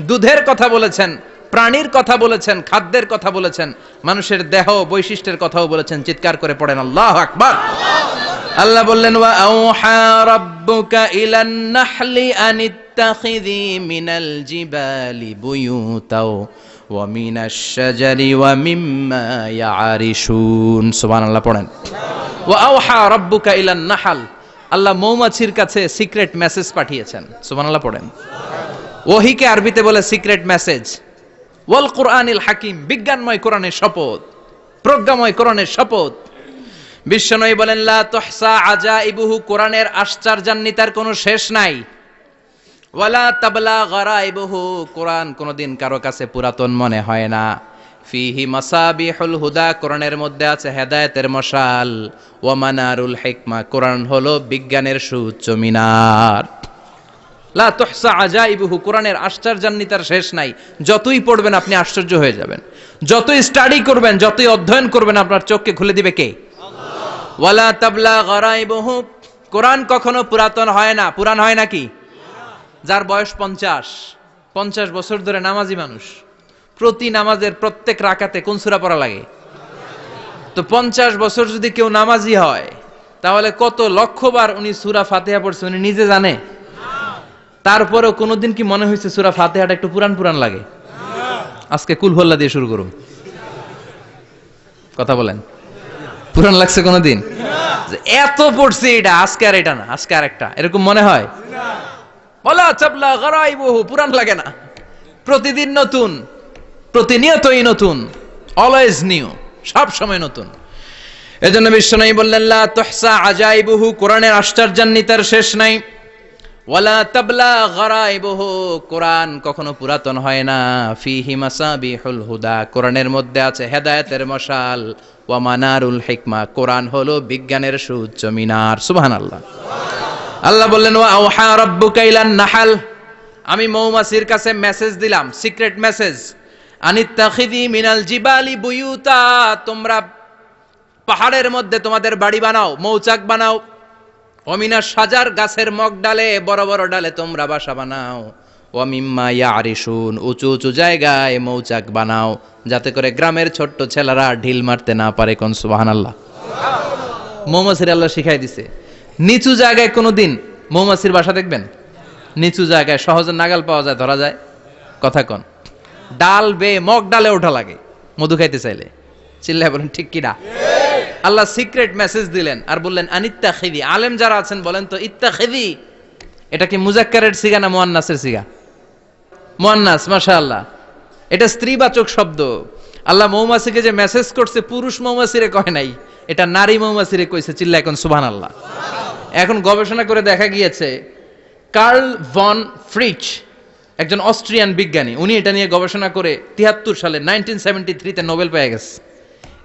দুধের কথা বলেছেন, প্রাণীর কথা বলেছেন, খাদ্যের কথা বলেছেন, মানুষের দেহ বৈশিষ্ট্যের কথাও বলেছেন। চিৎকার করে পড়েন আল্লাহু আকবার। আল্লাহ বললেন ওয়া আওহা রাব্বুকা ইলান নাহলি আনিত্তাখিযি মিনাল জিবালি বুয়ুতাও ওয়া মিনাশ শাজারি ওয়া মিম্মা ইয়ারিশুন। সুবহানাল্লাহ পড়েন। ওয়া আওহা রাব্বুকা ইলান নাহল, আল্লাহ মৌমাছির কাছে সিক্রেট মেসেজ পাঠিয়েছেন। সুবহানাল্লাহ পড়েন। ওহীকে আরবিতে বলে সিক্রেট মেসেজ। ওয়াল কোরআনিল হাকিম, বিজ্ঞানময় কোরআনের শপথ, প্রজ্ঞাময় কোরআনের শপথ। বিশ্বনবী বলেন লা তুহসা আজাইবুহু, কোরআনের আশ্চর্যান্বিতার কোনো শেষ নাই। ওয়ালা তাবলা গারাইবুহু, কোরআন কোনোদিন কারো কাছে পুরাতন মনে হয় না। ফিহি মাসাবিহুল হুদা, কোরআনের মধ্যে আছে হেদায়েতের মশাল। ওয়া মানারুল হিকমা, কোরআন হলো বিজ্ঞানের সুউচ্চ মিনার। লা তুহসা আজাইবুহু, কোরআনের আশ্চর্যান্বিতার শেষ নাই। যতই পড়বেন আপনি আশ্চর্য হয়ে যাবেন, যতই স্টাডি করবেন, যতই অধ্যয়ন করবেন, আপনার চোখকে খুলে দিবে কে? আল্লাহ। ওয়ালা তাবলা গারাইবুহু, কোরআন কখনো পুরাতন হয় না। পুরান হয় নাকি? যার বয়স 50 বছর ধরে নামাজি মানুষ, প্রতি নামাজের প্রত্যেক রাকাতে কোন সূরা পড়া লাগে? তো 50 বছর যদি কেউ নামাজি হয়, তাহলে কত লক্ষবার উনি সূরা ফাতিহা পড়ছে উনি নিজে জানে? তারপরেও কোনোদিন কি মনে হয়েছে সূরা ফাতিহাটা একটু পুরান পুরান লাগে? আজকে কুল হল্লা দিয়ে শুরু করুন, কথা বলেন। পুরান লাগছে কোনোদিন? এত পড়ছে এটা, আজকে আর এটা না, আজকে আর একটা, এরকম মনে হয়? ওয়ালা তাবলা গারাইবুহু, পুরান লাগে না। প্রতিদিন নতুন, প্রতিনিয়তই নতুন, অলওয়েজ নিউ, সব সময় নতুন। এজন্য বিশ্বনবী বললেন লা তুহসা আজাইবুহু, কোরআনের আশ্চর্যান্বিতার শেষ নাই। ওয়ালা তাবলা গারাইবুহু, কোরআন কখনো পুরাতন হয় না। ফিহি মাসাবিহুল হুদা, কোরআনের মধ্যে আছে হেদায়েতের মশাল। ওয়া মানারুল হিকমা, কোরআন হলো বিজ্ঞানের সুউচ্চ মিনার। সুবহানাল্লাহ। আল্লাহ বললেন ওয়া আওহা রাব্বুকা ইলান নাহাল, আমি মৌমাছির কাছে মেসেজ দিলাম, সিক্রেট মেসেজ। আনিত্তাখিযি মিনাল জিবালি বুয়ুতা, তোমরা পাহাড়ের মধ্যে তোমাদের বাড়ি বানাও, মৌচাক বানাও। ওমিনা সাজার, গাছের মগ ডালে, বড় বড় ডালে তোমরা বাসা বানাও। ওয়া মিম্মা ইয়ারিশুন, উঁচু উঁচু জায়গায় মৌচাক বানাও, যাতে করে গ্রামের ছোট্ট ছেলেরা ঢিল মারতে না পারে। কোন সুবহানাল্লাহ। মৌমাছির আল্লাহ শিখাই দিছে। নিচু জায়গায় কোনোদিন মৌমাছির বাসা দেখবেন? নিচু জায়গায় সহজে নাগাল পাওয়া যায়, ধরা যায়। কথা কন। ডাল বেয়ে মগ ডালে ওঠা লাগে মধু খাইতে চাইলে। চিল্লায় বলেন ঠিক কিনা? আল্লাহ সিক্রেট মেসেজ দিলেন আর বললেন আনিত্তাখিযি। আলেম যারা আছেন বলেন তো, ইত্তাখিযি এটা কি মুজাক্কারের সিগা না মুয়ান্নাসের সিগা? মুয়ান্নাস, মাশাআল্লাহ। এটা স্ত্রীবাচক শব্দ। আল্লাহ মৌমাছিকে যে মেসেজ করছে পুরুষ মৌমাছিরে কয় নাই, এটা নারী মৌমাছিরে কইছে। চিল্লা এখন সুবহানাল্লাহ। এখন গবেষণা করে দেখা গিয়েছে কার্ল ভন ফ্রিচ, একজন অস্ট্রিয়ান বিজ্ঞানী, উনি এটা নিয়ে গবেষণা করে 73 সালে 1973 নোবেল পেয়ে গেছে।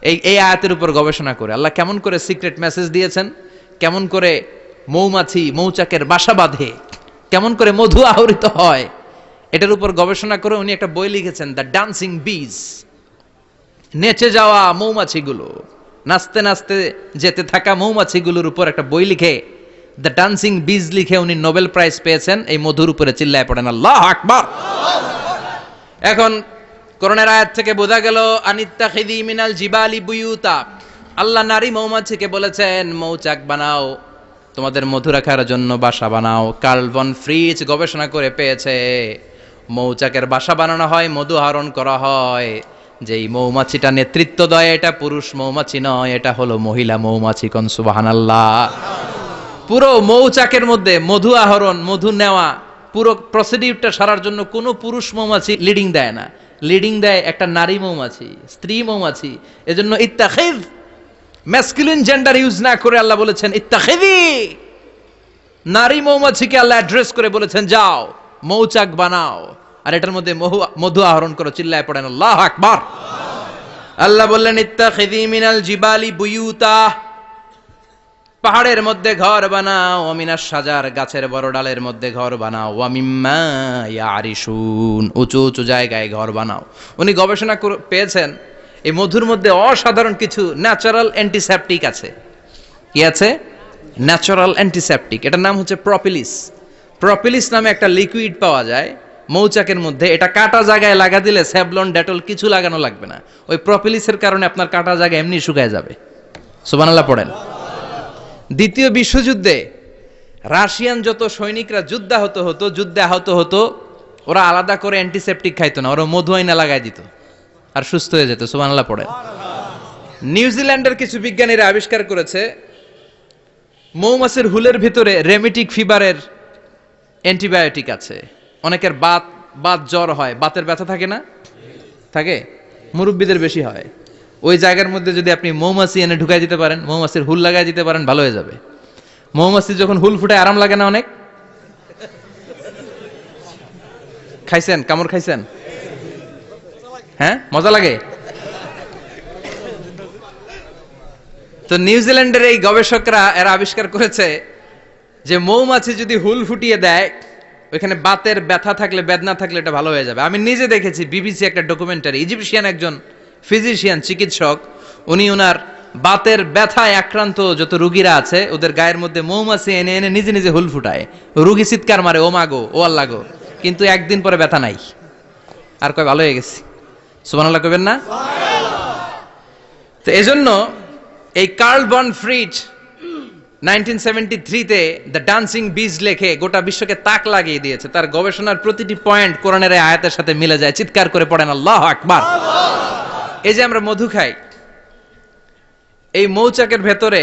এই আয়াতের উপর গবেষণা করে আল্লাহ কেমন করে সিক্রেট মেসেজ দিয়েছেন, কেমন করে মৌমাছি মৌচাকের বাসা বাঁধে, কেমন করে মধু আহরিত হয়, এটার উপর গবেষণা করে উনি একটা বই লিখেছেন, দ্য ডান্সিং বিজ। নেচে যাওয়া মৌমাছিগুলো, নাচতে নাচতে যেতে থাকা মৌমাছিগুলোর উপর একটা বই লিখে, দ্য ডান্সিং বিজ লিখে উনি নোবেল প্রাইজ পেয়েছেন এই মধুর উপরে। চিল্লায় পড়েন আল্লাহু আকবার। এখন কোরআনের আয়াত থেকে বোঝা গেল আনিত্তাখিযি মিনাল জিবালি বুয়ুতা, আল্লাহ নারী মৌমাছিকে বলেছেন মৌচাক বানাও, তোমাদের মধু রাখার জন্য বাসা বানাও। কার্ল ভন ফ্রিচ গবেষণা করে পেয়েছে মৌচাকের বাসা বানানো হয়, মধু আহরণ করা হয়, যেই মৌমাছিটা নেতৃত্ব দেয় এটা পুরুষ মৌমাছি নয়, এটা হলো মহিলা মৌমাছি। কোন সুবহানাল্লাহ। পুরো মৌচাকের মধ্যে মধু আহরণ, মধু নেওয়া, পুরো প্রসিডিউরটা সারার জন্য কোনো পুরুষ মৌমাছি লিডিং দেয় না, লিডিং দেয় একটা নারী মৌমাছি, স্ত্রী মৌমাছি। এজন্য ইত্তাখিয, ম্যাসকুলিন জেন্ডার ইউজ না করে আল্লাহ বলেছেন ইত্তাখিযি। নারী মৌমাছিকে আল্লাহ অ্যাড্রেস করে বলেছেন যাও মৌচাক বানাও আর এটার মধ্যে মধু আহরণ করো। চিল্লায় পড়েন আল্লাহু আকবার। আল্লাহ বললেন ইত্তাখিযি মিনাল জিবালি বুয়ুতা, পাহাড়ের মধ্যে ঘর বানাও। ওমিনাস সাজার, গাছের বড় ডালের মধ্যে ঘর বানাও। ওয়া মিম্মা ইয়ারিশুন, উঁচু উঁচু জায়গায় ঘর বানাও। উনি গবেষণা পেয়েছেন এই মধুর মধ্যে অসাধারণ কিছু ন্যাচারাল অ্যান্টিসেপটিক আছে। কি আছে? Natural antiseptic. এটার নাম হচ্ছে প্রপিলিস। প্রপিলিস নামে একটা লিকুইড পাওয়া যায় মৌচাকের মধ্যে। এটা কাটা জায়গায় লাগা দিলে স্যাভলন, ডেটল কিছু লাগানো লাগবে না। ওই প্রপিলিসের কারণে আপনার কাটা জায়গা এমনি শুকায় যাবে। সুবহানাল্লাহ পড়েন। দ্বিতীয় বিশ্বযুদ্ধে রাশিয়ান যত সৈনিকরা যুদ্ধে আহত হতো, ওরা আলাদা করে অ্যান্টিসেপটিক খাইতো না, ওরা মধু আইনা লাগাই দিত আর সুস্থ হয়ে যেত। সুবহানাল্লাহ পড়েন। নিউজিল্যান্ডের কিছু বিজ্ঞানীরা আবিষ্কার করেছে মৌমাছির হুলের ভিতরে রেমিটিক ফিভারের অ্যান্টিবায়োটিক আছে। অনেকের বাত জ্বর হয়, বাতের ব্যথা থাকে না, থাকে? মুরব্বীদের বেশি হয়। ওই জায়গার মধ্যে যদি আপনি মৌমাছি এনে ঢুকাই দিতে পারেন, মৌমাছির হুল লাগাই দিতে পারেন, ভালো হয়ে যাবে। মৌমাছি যখন হুল ফুটায় আরাম লাগে না অনেক? খাইছেন? কামড় খাইছেন? হ্যাঁ, মজা লাগে। তো নিউজিল্যান্ডের এই গবেষকরা এরা আবিষ্কার করেছে যে মৌমাছি যদি হুল ফুটিয়ে দেয়, ওইখানে বাতের ব্যথা থাকলে, বেদনা থাকলে এটা ভালো হয়ে যাবে। আমি নিজে দেখেছি, বিবিসি একটা ডকুমেন্টারি, ইজিপশিয়ান একজন ফিজিশিয়ান, চিকিৎসক, উনি ওনার বাতের ব্যথায় আক্রান্ত যত রুগীরা আছে ওদের গায়ের মধ্যে মৌমাছি এনে এনে নিজে নিজে হুল ফুটায়। রুগী চিৎকার মারে, ও মাগো, ও আল্লাহ গো, কিন্তু একদিন পরে ব্যথা নাই, আর কয় ভালো হয়ে গেছি। সুবহানাল্লাহ কইবেন না? তো এজন্য এই কার্ল বন ফ্রিজ 1973-তে দ্য ডান্সিং বিজ লেখে গোটা বিশ্বকে তাক লাগিয়ে দিয়েছে। তার গবেষণার প্রতিটি পয়েন্ট কোরআনের এই আয়াতের সাথে মিলে যায়। চিৎকার করে পড়েন আল্লাহু আকবার। এই যে আমরা মধু খাই, এই মৌচাকের ভেতরে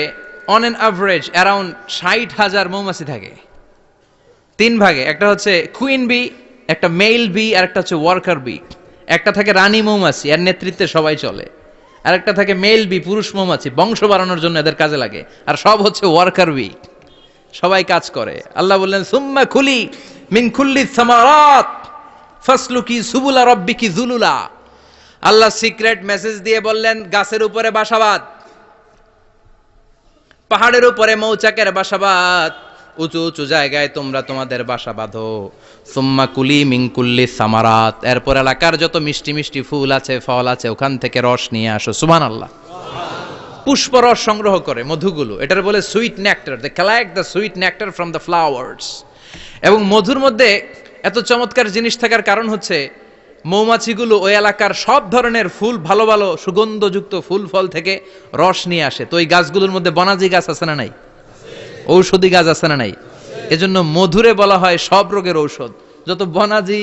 অন এন অ্যাভারেজ অ্যারাউন্ড 60,000 মৌমাছি থাকে। তিন ভাগে, একটা হচ্ছে কুইন বি, একটা মেল বি, আর একটা হচ্ছে ওয়ার্কার বি। একটা থাকে রানী মৌমাছি, এর নেতৃত্বে সবাই চলে। আর একটা থাকে মেল বি, পুরুষ মৌমাছি, বংশ বাড়ানোর জন্য এদের কাজে লাগে। আর সব হচ্ছে ওয়ার্কার বি, সবাই কাজ করে। আল্লাহ বললেন সুম্মা খুলি মিন কুল্লি সামারাত ফাসলুকি সুবুলা রাব্বিকি যুলুলা। আল্লাহ সিক্রেট মেসেজ দিয়ে বললেন, গাছের উপরে বাসাবাদ, পাহাড়ের উপরে মৌচাকের বাসাবাদ, উঁচু উঁচু জায়গায় তোমরা তোমাদের বাসা বাঁধো। সুম্মা কুলি মিন কুল্লি সামারাত, এরপর এলাকার যত মিষ্টি মিষ্টি ফুল আছে, ফল আছে, ওখান থেকে রস নিয়ে আসো। সুবহানাল্লাহ। পুষ্প রস সংগ্রহ করে মধুগুলো, এটার বলে sweet nectar. They collect the sweet nectar from the flowers. এবং মধুর মধ্যে এত চমৎকার জিনিস থাকার কারণ হচ্ছে মৌমাছিগুলো ওই এলাকার সব ধরনের ফুল, ভালো ভালো সুগন্ধযুক্ত ফুল ফল থেকে রস নিয়ে আসে। তো ওই গাছগুলোর মধ্যে বনাজি গাছ আছে না নাই? ঔষধি গাছ আছে না নাই? এজন্য মধুরে বলা হয় সব রোগের ঔষধ। যত বনাজি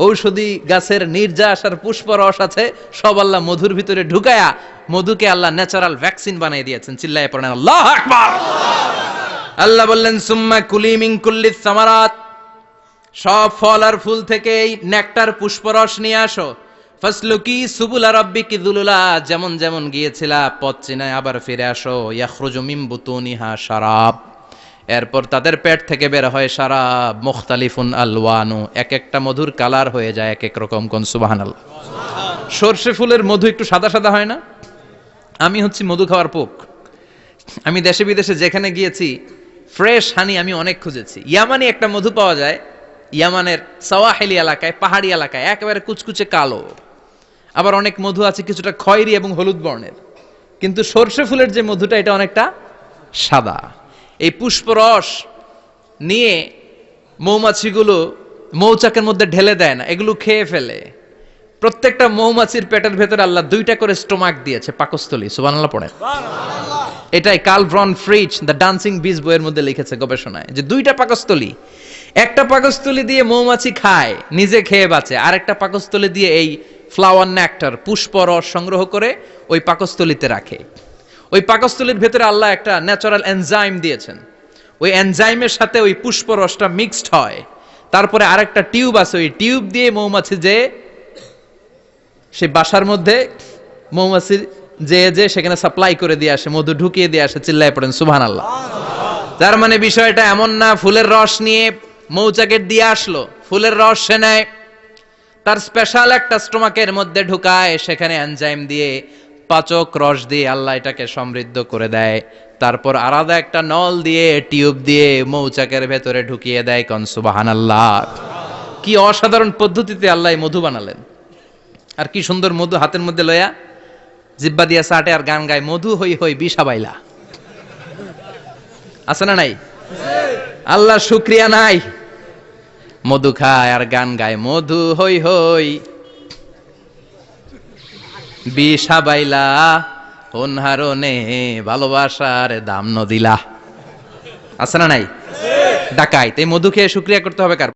ঔষধি গাছের নির্যাস আর পুষ্প রস আছে, সব আল্লাহ মধুর ভিতরে ঢুকায়া মধুকে আল্লাহ ন্যাচারাল ভ্যাকসিন বানিয়ে দিয়েছেন। চিল্লায়ে পড়েন আল্লাহু আকবার। আল্লাহ বললেন সুম্মা কুলি মিন কুল্লি সামারাত, সব ফল আর ফুল থেকে এই নেকটার পুষ্পরস নিয়ে আসো। ফাসলুকি সুবুলা রাব্বিকি যুলুলা, যেমন যেমন গিয়েছিলা পথ চিনায় আবার ফিরে আসো। ইয়াখরুজু মিন বুতুনিহা শারাব, এরপর তাদের পেট থেকে বের হয় শারাব। মুখতালিফুন আলওয়ানু, এক একটা মধুর কালার হয়ে যায় এক এক রকম। কোন সুবহানাল্লাহ। সরষে ফুলের মধু একটু সাদা সাদা হয় না? আমি হচ্ছি মধু খাওয়ার পোক। আমি দেশে বিদেশে যেখানে গিয়েছি ফ্রেশ হানি আমি অনেক খুঁজেছি। ইয়ামানি একটা মধু পাওয়া যায়, ইয়ামানের সাওয়াহিলি এলাকায়, পাহাড়ি এলাকায়, একেবারে কুচকুচে কালো। আবার অনেক মধু আছে কিছুটা খয়েরি এবং হলুদ বর্ণের। কিন্তু সরষে ফুলের যে মধুটা, এটা অনেকটা সাদা। এই পুষ্পরস নিয়ে মৌমাছিগুলো মৌচাকের মধ্যে ঢেলে দেয় না, এগুলো খেয়ে ফেলে। প্রত্যেকটা মৌমাছির পেটের ভেতরে আল্লাহ 2টা করে স্টোমাক দিয়েছে, পাকস্থলী। সুবহানাল্লাহ পড়েন। এটাই Karl von Frisch the dancing bees বইয়ের মধ্যে লিখেছে গবেষণায়, যে 2টা পাকস্থলী। একটা পাকস্থলী দিয়ে মৌমাছি খায়, নিজে খেয়ে বাঁচে। আর একটা পাকস্থলী দিয়ে এই ফ্লাওয়ার নেক্টার, পুষ্পরস সংগ্রহ করে ওই পাকস্থলীতে রাখে। ওই পাকস্থলীর ভেতরে আল্লাহ একটা ন্যাচারাল এনজাইম দিয়েছেন। ওই এনজাইমের সাথে ওই পুষ্পরসটা মিক্সড হয়। তারপরে আরেকটা টিউব আছে, ওই টিউব দিয়ে মৌমাছি যে সেই বাসার মধ্যে মৌমাছি যে সেখানে সাপ্লাই করে দিয়ে আসে, মধু ঢুকিয়ে দিয়ে আসে। চিল্লায় পড়েন সুবহানাল্লাহ। তার মানে বিষয়টা এমন না ফুলের রস নিয়ে মৌচাকের দিয়ে আসলো, ফুলের রস সে নেয়, তার স্পেশাল একটা স্টোমাকের মধ্যে ঢুকায়, সেখানে এনজাইম দিয়ে, পাচক রস দিয়ে আল্লাহ এটাকে সমৃদ্ধ করে দেয়। তারপর আলাদা একটা নল দিয়ে, টিউব দিয়ে মৌচাকের ভেতরে ঢুকিয়ে দেয়। কোন সুবহানাল্লাহ। কি অসাধারণ পদ্ধতিতে আল্লাহ মধু বানালেন। আর কি সুন্দর মধু হাতের মধ্যে লয়া জিব্বা দিয়া চাটে আর গান গায়, মধু হই হই বিষাবাইলা। আছে না নাই? আল্লাহ শুকরিয়া নাই? মধু খায় আর গান গায়, মধু হই হই বিষাবাইলা, অনহারনে ভালোবাসার দাম নদিলা। আছে না নাই? ডাকাইত। এই মধু খেয়ে শুকরিয়া করতে হবে কার?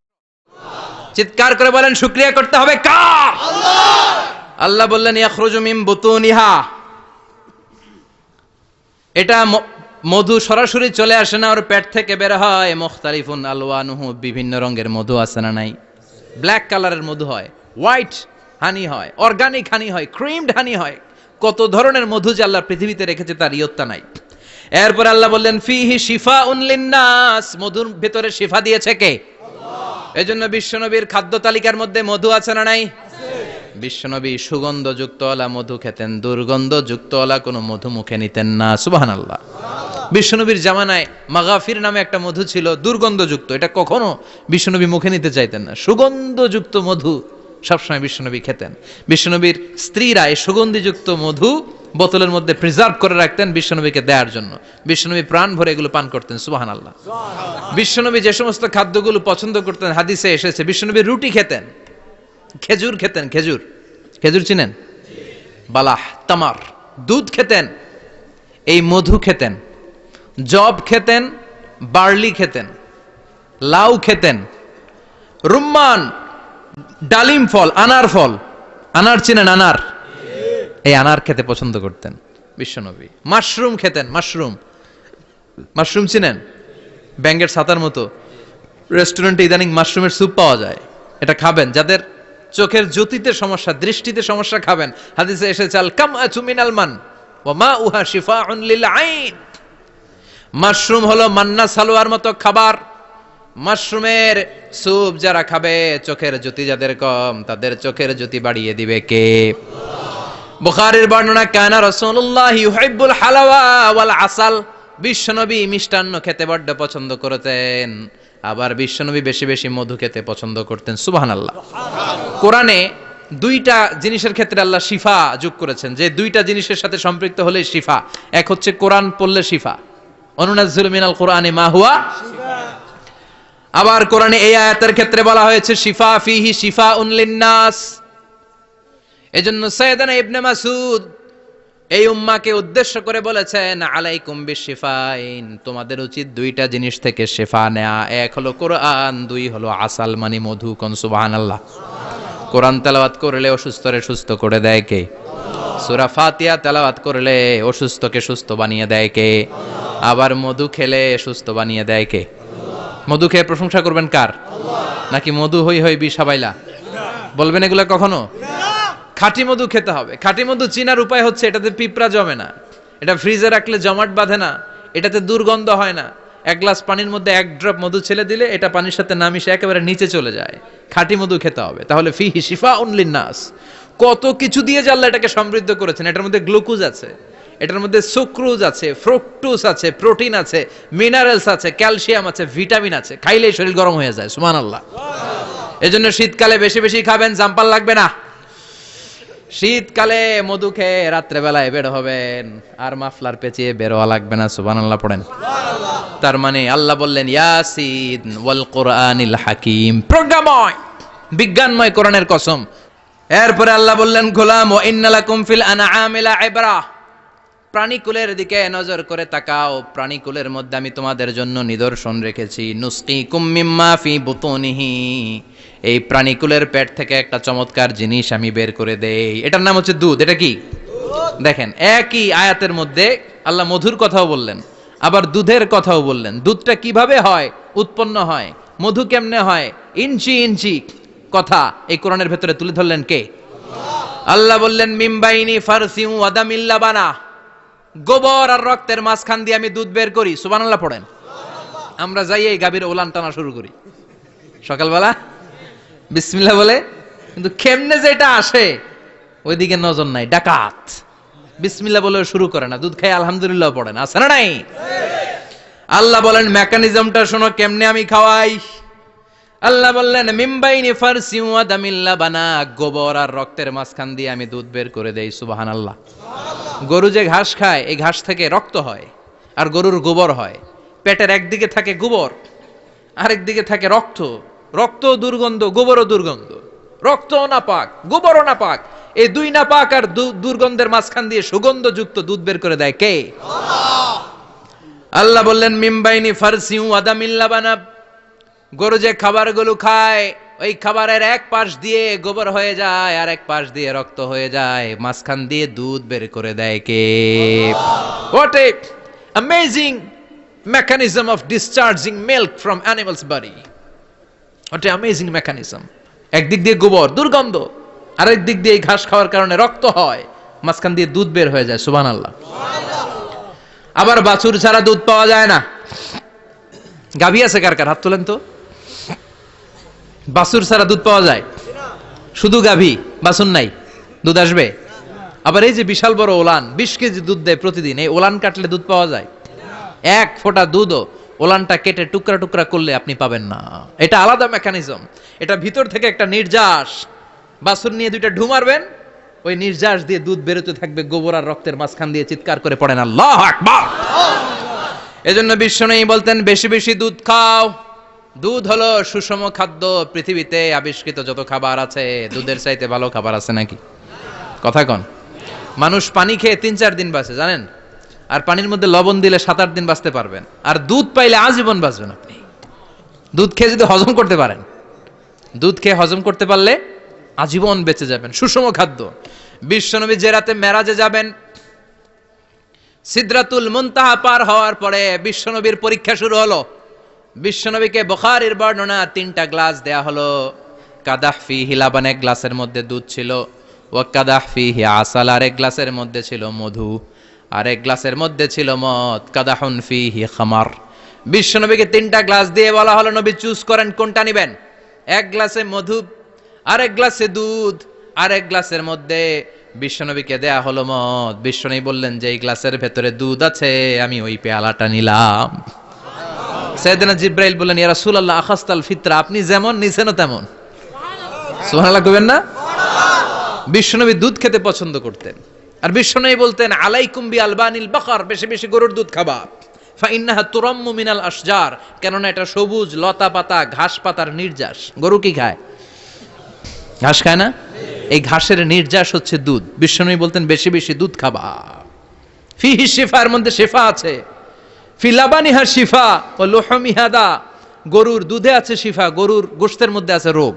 চিৎকার করে বলেন শুকরিয়া করতে হবে কার? আল্লাহ বললেন ইয়াখরুজু মিন বুতুনিহা, এটা মধু সরাসরি চলে আসে না, ওর পেট থেকে বের হয়। মুখতালিফুন আলওয়ানুহু, বিভিন্ন রঙের মধু আছে না নাই? ব্ল্যাক কালারের মধু হয়, হোয়াইট হানি হয়, অর্গানিক হানি হয়, ক্রিমড হানি হয়, কত ধরনের মধু যে আল্লাহ পৃথিবীতে রেখেছে তার ইয়ত্তা নাই। এরপর আল্লাহ বললেন ফিহি শিফাউন লিন্নাস, মধুর ভেতরে শিফা দিয়েছে কে? আল্লাহ। এজন্য বিশ্বনবীর খাদ্য তালিকার মধ্যে মধু আছে না নাই? বিশ্বনবী সুগন্ধযুক্তওয়ালা মধু খেতেন, দুর্গন্ধযুক্তওয়ালা কোনো মধু মুখে নিতেন না। সুবহানাল্লাহ। বিশ্বনবীর জামানায় মাগাফির নামে একটা মধু ছিল, দুর্গন্ধযুক্ত, এটা কখনো বিশ্বনবী মুখে নিতে চাইতেন না। সুগন্ধযুক্ত মধু সবসময় বিশ্বনবী খেতেন। বিশ্বনবীর স্ত্রীরা এই সুগন্ধিযুক্ত মধু বোতলের মধ্যে প্রিজার্ভ করে রাখতেন বিশ্বনবীকে দেওয়ার জন্য। বিশ্বনবী প্রাণ ভরে এগুলো পান করতেন। সুবহানাল্লাহ। বিশ্বনবী যে সমস্ত খাদ্যগুলো পছন্দ করতেন হাদিসে এসেছে, বিশ্বনবী রুটি খেতেন, খেজুর খেতেন, খেজুর, খেজুর চিনেন? বালাহ, তামার, দুধ খেতেন, এই মধু খেতেন, জব খেতেন, বার্লি খেতেন, লাউ খেতেন, রুম্মান, ডালিম ফল, আনার ফল, আনার চিনেন? আনার, এই আনার খেতে পছন্দ করতেন বিশ্বনবী। মাশরুম খেতেন, মাশরুম, মাশরুম চিনেন? ব্যাঙ্গের ছাতার মতো। রেস্টুরেন্টে ইদানিং মাশরুমের স্যুপ পাওয়া যায়, এটা খাবেন। যাদের চোখের জ্যোতিতে সমস্যা, দৃষ্টিতে সমস্যা, খাবেন। হাদিসে এসেছে আল কামআতু মিনাল মান ওয়া মাউহা শিফাউন লিল আইন। মাশরুম হলো মান্না সালোয়ার মতো খাবার। মাশরুমের স্যুপ যারা খাবে, চোখের জ্যোতি যাদের কম, তাদের চোখের জ্যোতি বাড়িয়ে দিবে কে? বুখারীর বর্ণনা, কানা রাসূলুল্লাহ ইউহিব্বুল হালাওয়া ওয়াল আসাল, বিশ্বনবী মিষ্টান্ন খেতে বড্ড পছন্দ করতেন, আবার বিশ্বনবী বেশি বেশি মধু খেতে পছন্দ করতেন। সুবহানাল্লাহ। কোরআনে দুইটা জিনিসের ক্ষেত্রে আল্লাহ শিফা যোগ করেছেন, যে দুইটা জিনিসের সাথে সম্পৃক্ত হলে শিফা। এক হচ্ছে কোরআন পড়লে শিফা, অনুনাজ্জিলু মিনাল কোরআনি মা হুয়া শিফা। আবার কোরআনে এই আয়াতের ক্ষেত্রে বলা হয়েছে শিফা ফিহি শিফাউন লিন্নাস। এজন্য সাইয়েদানা ইবনে মাসউদ এই উম্মাকে উদ্দেশ্য করে বলেছেন আলাইকুম বিশিফাইন, তোমাদের উচিত দুইটা জিনিস থেকে শিফা নেয়া। এক হলো কোরআন, দুই হলো আসাল মানে মধু। কোন সুবহানাল্লাহ। কোরআন তেলাওয়াত করলে অসুস্থরে সুস্থ করে দেয় কে? সূরা ফাতিহা তেলাওয়াত করলে অসুস্থকে সুস্থ বানিয়ে দেয় কে? আবার মধু খেলে সুস্থ বানিয়ে দেয় কে? মধু খেয়ে প্রশংসা করবেন কার? নাকি মধু হই হই বিষাবাইলা বলবেন এগুলা কখনো? খাঁটি মধু খেতে হবে। খাঁটি মধু চিনার উপায় হচ্ছে এটাতে পিঁপড়া জমে না, এটা ফ্রিজে রাখলে জমাট বাঁধে না, এটাতে দুর্গন্ধ হয় না। এক গ্লাস পানির মধ্যে এক ড্রপ মধু ছেলে দিলে এটা পানির সাথে না মিশে একেবারে নিচে চলে যায়। খাঁটি মধু খেতে হবে। তাহলে ফিহি শিফাউন লিন্নাস। কত কিছু দিয়ে যে আল্লাহ এটাকে সমৃদ্ধ করেছেন। এটার মধ্যে গ্লুকোজ আছে, এটার মধ্যে সুক্রোজ আছে, ফ্রুকটোজ আছে, প্রোটিন আছে, মিনারেলস আছে, ক্যালসিয়াম আছে, ভিটামিন আছে। খাইলেই শরীর গরম হয়ে যায়। সুবহানাল্লাহ। এজন্য শীতকালে বেশি বেশি খাবেন, জাম্পার লাগবে না। শীতকালে মধু খেয়ে রাত্রে বেলায় বের হবেন, আর মাফলার পেঁচিয়ে বের হওয়া লাগবে না। সুবহানাল্লাহ পড়েন। তার মানে আল্লাহ বললেন ইয়াসিন ওয়াল কোরআনিল হাকিম, প্রজ্ঞাময় বিজ্ঞানময় কোরআনের কসম। এরপরে আল্লাহ বললেন গোলাম ওয়া ইন্নালাকুম ফিল আনআমি লাইবরা, প্রাণীকুলের দিকে নজর করে তাকাও, প্রাণীকুলের মধ্যে আমি তোমাদের জন্য নিদর্শন রেখেছি। নুসকিকুম মিম্মা ফি বুতুনিহি, এই প্রাণীকুলের পেট থেকে একটা চমৎকার জিনিস আমি বের করে দেই, এটার নাম হচ্ছে দুধ। এটা কি? দেখেন, একই আয়াতের মধ্যে আল্লাহ মধুর কথাও বললেন, আবার দুধের কথাও বললেন। দুধটা কিভাবে হয়, উৎপন্ন হয়, মধু কেমনে হয়, ইঞ্চি ইঞ্চি কথা এই কোরআনের ভেতরে তুলে ধরলেন কে? আল্লাহ বললেন মিমবাইনি ফারসিউ ওয়াদামিল লাবানা, গোবর আর রক্তের মাঝখান দিয়ে আমি দুধ বের করি। সুবহানাল্লাহ পড়েন। আমরা যাই এই গাভীর ওলান টানা শুরু করি সকালবেলা বিসমিল্লাহ বলে, কিন্তু কেমনে যে এটা আসে ওইদিকে নজর নাই। ডাকাত বিসমিল্লাহ বলে শুরু করে না, দুধ খাই আলহামদুলিল্লাহ পড়ে না, আছে না নাই? আল্লাহ বলেন মেকানিজমটা শোনো কেমনে আমি খাওয়াই। আল্লাহ বললেন মিমবাইনি ফারসি ওয়া দামিল লাবানা, গোবর আর রক্তের মাঝখান দিয়ে আমি দুধ বের করে দেই। সুবহানাল্লাহ। গরু যে ঘাস খায়, এই ঘাস থেকে রক্ত হয় আর গরুর গোবর হয়। পেটের একদিকে থাকে গোবর, আরেক দিকে থাকে রক্ত। রক্ত দুর্গন্ধ, গোবরও দুর্গন্ধ। রক্তও নাপাক, গোবরও নাপাক। এই দুই নাপাক আর দুর্গন্ধের মাঝখান দিয়ে সুগন্ধযুক্ত দুধ বের করে দেয় কে? আল্লাহ বললেন মিমবাইনি ফারসি ওয়া দামিল লাবানা, গরু যে খাবারগুলো খায় ওই খাবারের এক পাশ দিয়ে গোবর হয়ে যায় আর এক পাশ দিয়ে রক্ত হয়ে যায়, মাঝখান দিয়ে দুধ বের করে দেয় কে? What a amazing mechanism of discharging milk from animal's body. What a amazing mechanism. একদিক দিয়ে গোবর দুর্গন্ধ, আরেক দিক দিয়ে এই ঘাস খাওয়ার কারণে রক্ত হয়, মাঝখান দিয়ে দুধ বের হয়ে যায়। সুবহানাল্লাহ। আবার বাছুর ছাড়া দুধ পাওয়া যায় না। গাভী আছে কার কার? হাত তোলেন তো। বাছুর ছাড়া দুধ পাওয়া যায়? শুধু গাভী, বাছুর নাই, দুধ আসবে? আবার এই যে বিশাল বড় ওলান, 20 কেজি দুধ দেয় প্রতিদিন, এই ওলান কাটলে দুধ পাওয়া যায়? এক ফোঁটা দুধও ওলানটা কেটে টুকরা টুকরা করলে আপনি পাবেন না। এটা আলাদা মেকানিজম। এটা ভিতর থেকে একটা নির্যাস। বাছুর নিয়ে দুইটা ঢু মারবেন, ওই নির্যাস দিয়ে দুধ বেরোতে থাকবে, গোবর আর রক্তের মাঝখান দিয়ে চিৎকার করে পড়েন আল্লাহু আকবার। এজন্য বিশ্বনবী বলতেন বেশি বেশি দুধ খাও। দুধ হলো সুষম খাদ্য। পৃথিবীতে আবিষ্কৃত যত খাবার আছে, দুধের চাইতে ভালো খাবার আছে নাকি? কথা কন। মানুষ পানি খেয়ে 3-4 দিন বাঁচে, জানেন? আর পানির মধ্যে লবণ দিলে 7-8 দিন বাঁচতে পারবেন। আর দুধ পাইলে আজীবন বাঁচবেন আপনি। দুধ খেয়ে যদি হজম করতে পারেন, দুধ খেয়ে হজম করতে পারলে আজীবন বেঁচে যাবেন। সুষম খাদ্য। বিশ্বনবী যে রাতে মেরাজে যাবেন, সিদরাতুল মুনতাহা পার হওয়ার পরে বিশ্বনবীর পরীক্ষা শুরু হলো। বিশ্বনবীকে বুখারীর বর্ণনা 3টা গ্লাস দেয়া হলো। কাদাহ ফিহি লাবান, এক গ্লাসের মধ্যে দুধ ছিল। ওয়া কাদাহ ফিহি আসাল, আর এক গ্লাসের মধ্যে ছিল মধু। আর এক গ্লাসের মধ্যে ছিল মদ। কাদাহুন ফিহি খামার। বিশ্বনবীকে 3টা গ্লাস দিয়ে বলা হলো, নবী চুজ করেন কোনটা নেবেন। এক গ্লাসে মধু, আর এক গ্লাসে দুধ, আর এক গ্লাসের মধ্যে বিশ্বনবীকে দেয়া হলো মদ। বিশ্বনবী বললেন যে এই গ্লাসের ভেতরে দুধ আছে, আমি ওই পেয়ালাটা নিলাম। সাইয়েদনা জিব্রাইল বললেন, ইয়া রাসূলুল্লাহ আখাস্তাল ফিতরা, আপনি যেমন নিছেন তেমন। সুবহানাল্লাহ কইবেন না? বিশ্বনবী দুধ খেতে পছন্দ করতেন। আর বিশ্বনবী বলতেন, আলাইকুম বি আলবানিল বাকার, বেশি বেশি গরুর দুধ খাবা। ফা ইন্নাহা তুরাম্মু মিনাল আশজার, কেননা এটা সবুজ লতা পাতা ঘাস পাতার নির্যাস। গরু কি খায়? ঘাস খায় না? এই ঘাসের নির্যাস হচ্ছে দুধ। বিশ্বনবী বলতেন বেশি বেশি দুধ খাবা। ফিহি শিফা, এর মধ্যে শিফা আছে। ফি লাবানিহা শিফা ওয়া লুহুমিহা দা, গরুর দুধে আছে শিফা, গরুর গোশতের মধ্যে আছে রোগ।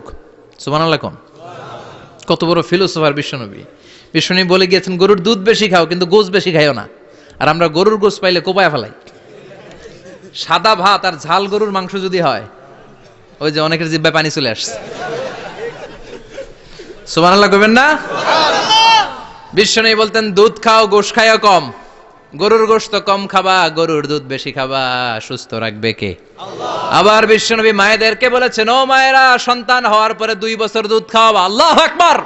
সুবহানাল্লাহ কোন। কত বড় ফিলোসোফার বিশ্বনবী। বিশ্বনবী বলে গিয়েছেন গরুর দুধ বেশি খাও, কিন্তু গোশ বেশি খাইও না। আর আমরা গরুর গোশ পাইলে কোপায় ফেলাই। সাদা ভাত আর ঝাল গরুর মাংস যদি হয়, ওই যে অনেকের জিহ্বায় পানি চলে আসছে। সুবহানাল্লাহ কইবেন না? বিশ্বনবী বলতেন দুধ খাও, গোশ খাইও কম। গরুর গোশত কম খাবা, গরুর দুধ বেশি খাবা। সুস্থ রাখবে কে? আল্লাহ। আবার বিশ্বনবী মায়েদেরকে বলেছেন, ও মায়েরা, সন্তান হওয়ার পরে 2 বছর দুধ খাওয়াবা। আল্লাহু আকবার।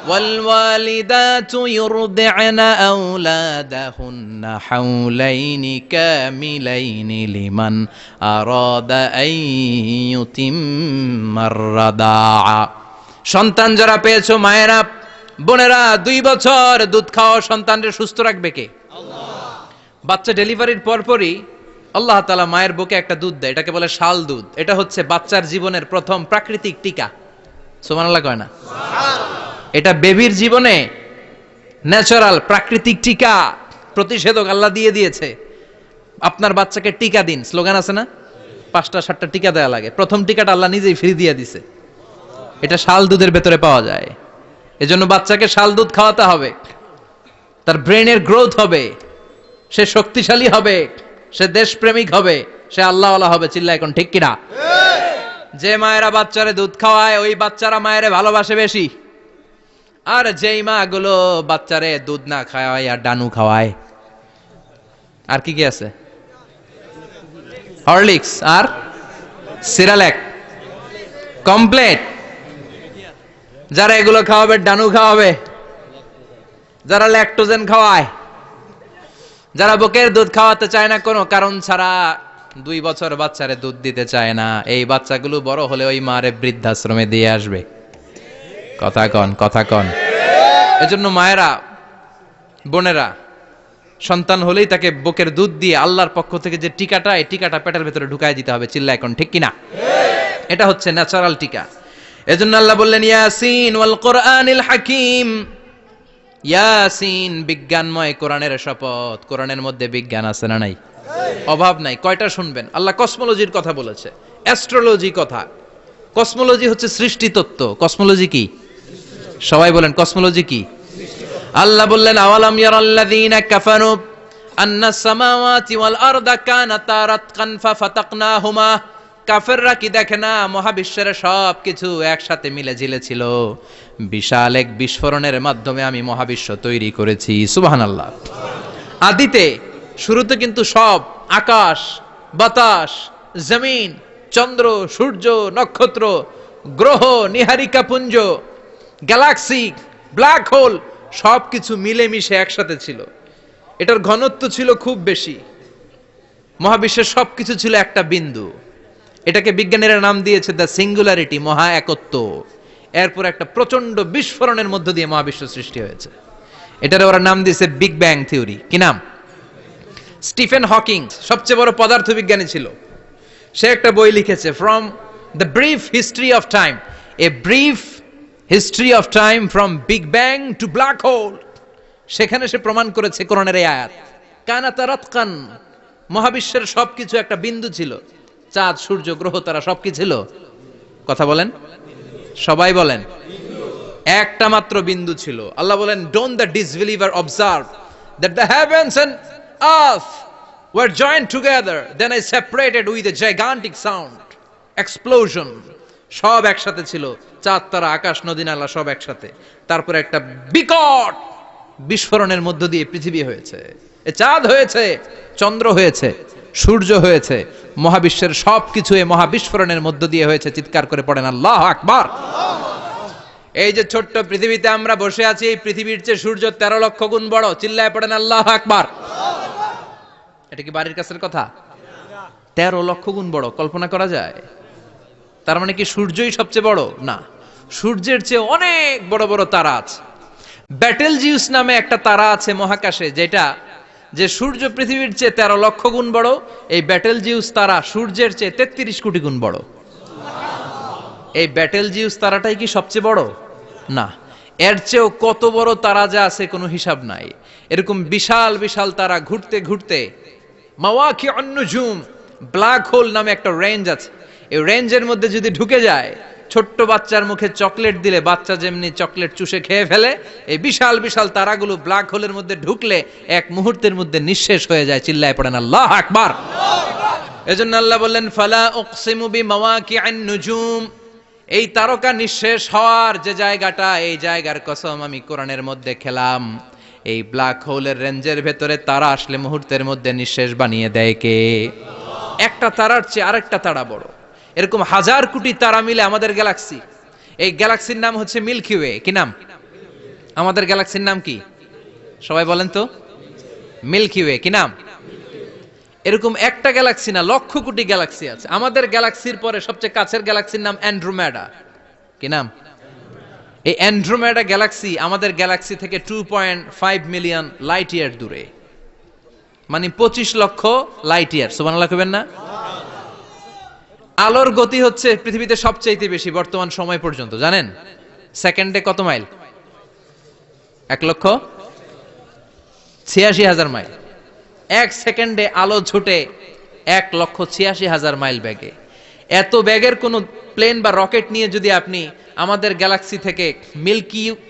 ওয়াল ওয়ালিদাতু ইউরদি'না আওলাদাহুন্না হাওলাইনি কামিলাইনি লিমান আরাদা আন ইউতিম্মার রাদাআ। সন্তান যারা পেয়েছো মায়েরা, বোনেরা, 2 বছর দুধ খাও। সন্তানকে সুস্থ রাখবে কে? আল্লাহ। বাচ্চা ডেলিভারির পরপরই আল্লাহ তাআলা মায়ের বুকে একটা দুধ দেয়, এটাকে বলে শাল দুধ। এটা হচ্ছে বাচ্চার জীবনের প্রথম প্রাকৃতিক টিকা। সুবহানাল্লাহ কয় না? সুবহানাল্লাহ। এটা বেবির জীবনে ন্যাচারাল প্রাকৃতিক টিকা, প্রতিষেধক আল্লাহ দিয়ে দিয়েছে। আপনার বাচ্চাকে টিকা দিন, স্লোগান আছে না? 5টা-7টা টিকা দেয়া লাগে। প্রথম টিকাটা আল্লাহ নিজেই ফ্রি দিয়ে দিছে। এটা শাল দুধের ভেতরে পাওয়া যায়। এজন্য বাচ্চাকে শাল দুধ খাওয়াতে হবে। তার ব্রেনের গ্রোথ হবে, সে শক্তিশালী হবে, সে দেশপ্রেমিক হবে, সে আল্লাহওয়ালা হবে। চিল্লা এখন ঠিক কিনা? যে মায়েরা বাচ্চারে দুধ খাওয়ায়, ওই বাচ্চারা মায়েরে ভালোবাসে বেশি। আর যেই মা গুলো বাচ্চারে দুধ না খাওয়ায় আর ডানু খাওয়ায়, আর কি কি আছে? হরলিক্স আর সিরালেক, কমপ্লেট। যারা এগুলো খাওয়াবে, ডানু খাওয়াবে, যারা ল্যাকটোজেন খাওয়ায়, যারা বুকের দুধ খাওয়াতে চায় না কোনো কারণ ছাড়া, 2 বছর বাচ্চারে দুধ দিতে চায় না, এই বাচ্চাগুলো বড় হলে ওই মারে বৃদ্ধাশ্রমে দিয়ে আসবে। কথা কন, কথা কন। এজন্য মায়েরা, বোনেরা, সন্তান হলেই তাকে বুকের দুধ দিয়ে আল্লাহর পক্ষ থেকে যে টিকাটা, এই টিকাটা পেটের ভেতরে ঢুকায় দিতে হবে। চিল্লা এখন ঠিক কিনা? এটা হচ্ছে ন্যাচারাল টিকা। এজন্য আল্লাহ বললেন, ইয়াসিন ওয়াল কোরআনিল হাকিম। ইয়াসিন, বিজ্ঞানময় কোরআনের শপথ। কোরআনের মধ্যে বিজ্ঞান আছে না নাই? অভাব নাই। কয়টা শুনবেন? আল্লাহ কসমোলজির কথা বলেছে, অ্যাস্ট্রোলজি কথা। কসমোলজি হচ্ছে সৃষ্টি তত্ত্ব। কসমোলজি কি? সবাই বলেন কসমোলজি কি? আল্লাহ বললেন, আওয়ালাম ইয়ারাল্লাযীনা কাফারু আন্নাস সামাওয়াতি ওয়াল আরদা কানাতা রাতকান ফাফাতাকনাহুমা কাফেররা কি দেখে না মহাবিশ্বের সব কিছু একসাথে মিলে ঝিলে ছিল, বিশাল এক বিস্ফোরণের মাধ্যমে আমি মহাবিশ্ব তৈরি করেছি। সুবহানাল্লাহ। আদিতে শুরুতে কিন্তু সব আকাশ, বাতাস, জমিন, চন্দ্র, সূর্য, নক্ষত্র, গ্রহ, নীহারিকা পুঞ্জ, গ্যালাক্সি, ব্ল্যাক হোল সবকিছু মিলেমিশে একসাথে ছিল। এটার ঘনত্ব ছিল খুব বেশি। মহাবিশ্বের সবকিছু ছিল একটা বিন্দু। এটাকে বিজ্ঞানীরা নাম দিয়েছে দ্য সিঙ্গুলারিটি, মহা একত্ব। এরপর একটা প্রচন্ড বিস্ফোরণের মধ্য দিয়ে মহাবিশ্ব সৃষ্টি হয়েছে। এটার ওরা নাম দিয়েছে বিগ ব্যাং থিওরি। কি নাম? স্টিফেন হকিং সবচেয়ে বড় পদার্থবিজ্ঞানী ছিল। সে একটা বই লিখেছে, from the brief history of time, a brief history of time from big bang two black hole. সেখানে সে প্রমাণ করেছে কোরআনের এই আয়াত, কানা তারাতকান, মহাবিশ্বের সবকিছু একটা বিন্দু ছিল। চাঁদ, সূর্য, গ্রহ, তারা সবকিছু ছিল। কথা বলেন, সবাই বলেন, একটা মাত্র বিন্দু ছিল। আল্লাহ বলেন, don't the disbeliever observe that the heavens and earth were joined together, then I separated with a gigantic sound, explosion. সব একসাথে ছিল, চাঁদ, তারা, আকাশ, নদী, নালা সব একসাথে। তারপরে একটা বিকট বিস্ফোরণের মধ্য দিয়ে পৃথিবী হয়েছে, এ চাঁদ হয়েছে, চন্দ্র হয়েছে, সূর্য হয়েছে, মহাবিশ্বের সবকিছু এই মহাবিস্ফোরণের মধ্য দিয়ে হয়েছে। চিৎকার করে পড়েন আল্লাহু আকবার। এই যে ছোট্ট পৃথিবীতে আমরা বসে আছি, এই পৃথিবীর চেয়ে সূর্য 13 লক্ষ গুণ বড়। চিল্লায় পড়েন আল্লাহু আকবার। এটা কি বাড়ির কাছের কথা? 13 লক্ষ গুণ বড়, কল্পনা করা যায়? তার মানে কি সূর্যই সবচেয়ে বড়? না, সূর্যের চেয়ে অনেক বড় বড় তারা আছে। ব্যাটেল জিউস নামে একটা তারা আছে মহাকাশে, যেটা যে সূর্য পৃথিবীর চেয়ে 13 লক্ষ গুণ বড়। এই ব্যাটেল জিউস তারা সূর্যের চেয়ে 33 কোটি গুণ বড়। এই ব্যাটেল জিউস তারাটাই কি সবচেয়ে বড়? না, এর চেয়েও কত বড় তারা যা আছে কোনো হিসাব নাই। এরকম বিশাল বিশাল তারা ঘুরতে ঘুরতে মাওয়াকিউন নুজুম, ব্ল্যাক হোল নামে একটা রেঞ্জ আছে। এই রেঞ্জের মধ্যে যদি ঢুকে যায়, ছোট্ট বাচ্চার মুখে চকলেট দিলে বাচ্চা যেমনি চকলেট চুষে খেয়ে ফেলে, এই বিশাল বিশাল তারাগুলো ব্ল্যাক হোলের মধ্যে ঢুকলে এক মুহূর্তের মধ্যে নিঃশেষ হয়ে যায়। চিল্লায় পড়েন আল্লাহু আকবার। এজন্য আল্লাহ বললেন, ফালা উকসিমু বিমাওয়াকিউন নুজুম, এই তারকা নিঃশেষ হওয়ার যে জায়গাটা, এই জায়গার কসম আমি কোরআনের মধ্যে খেলাম। এই ব্ল্যাক হোলের রেঞ্জের ভেতরে তারা আসলে মুহূর্তের মধ্যে নিঃশেষ বানিয়ে দেয় কে? একটা তারার চেয়ে আরেকটা তারা বড়। এরকম হাজার কোটি তারা মিলে আমাদের গ্যালাক্সি। এই গ্যালাক্সির নাম হচ্ছে মিল্কি ওয়ে। কি নাম? আমাদের গ্যালাক্সির নাম কি? সবাই বলেন তো। Milky way. কি নাম? এরকম একটা গ্যালাক্সি না, লক্ষ কোটি গ্যালাক্সি আছে। আমাদের গ্যালাক্সির পরে সবচেয়ে কাছের গ্যালাক্সির নাম অ্যান্ড্রোমেডা। কি নাম? এই অ্যান্ড্রোমেডা গ্যালাক্সি আমাদের গ্যালাক্সি থেকে 2.5 মিলিয়ন লাইট ইয়ার দূরে, মানে 25 লক্ষ লাইট ইয়ার। সুবহানাল্লাহ কইবেন না? আলোর গতি হচ্ছে পৃথিবীতে সবচাইতে বেশি বর্তমান সময় পর্যন্ত, জানেন? সেকেন্ডে কত মাইল? 1,86,000 মাইল। এক সেকেন্ডে আলো ছুটে 1,86,000 মাইল বেগে। এত বেগের কোন প্লেন বা রকেট নিয়ে যদি আপনি আমাদের গ্যালাক্সি থেকে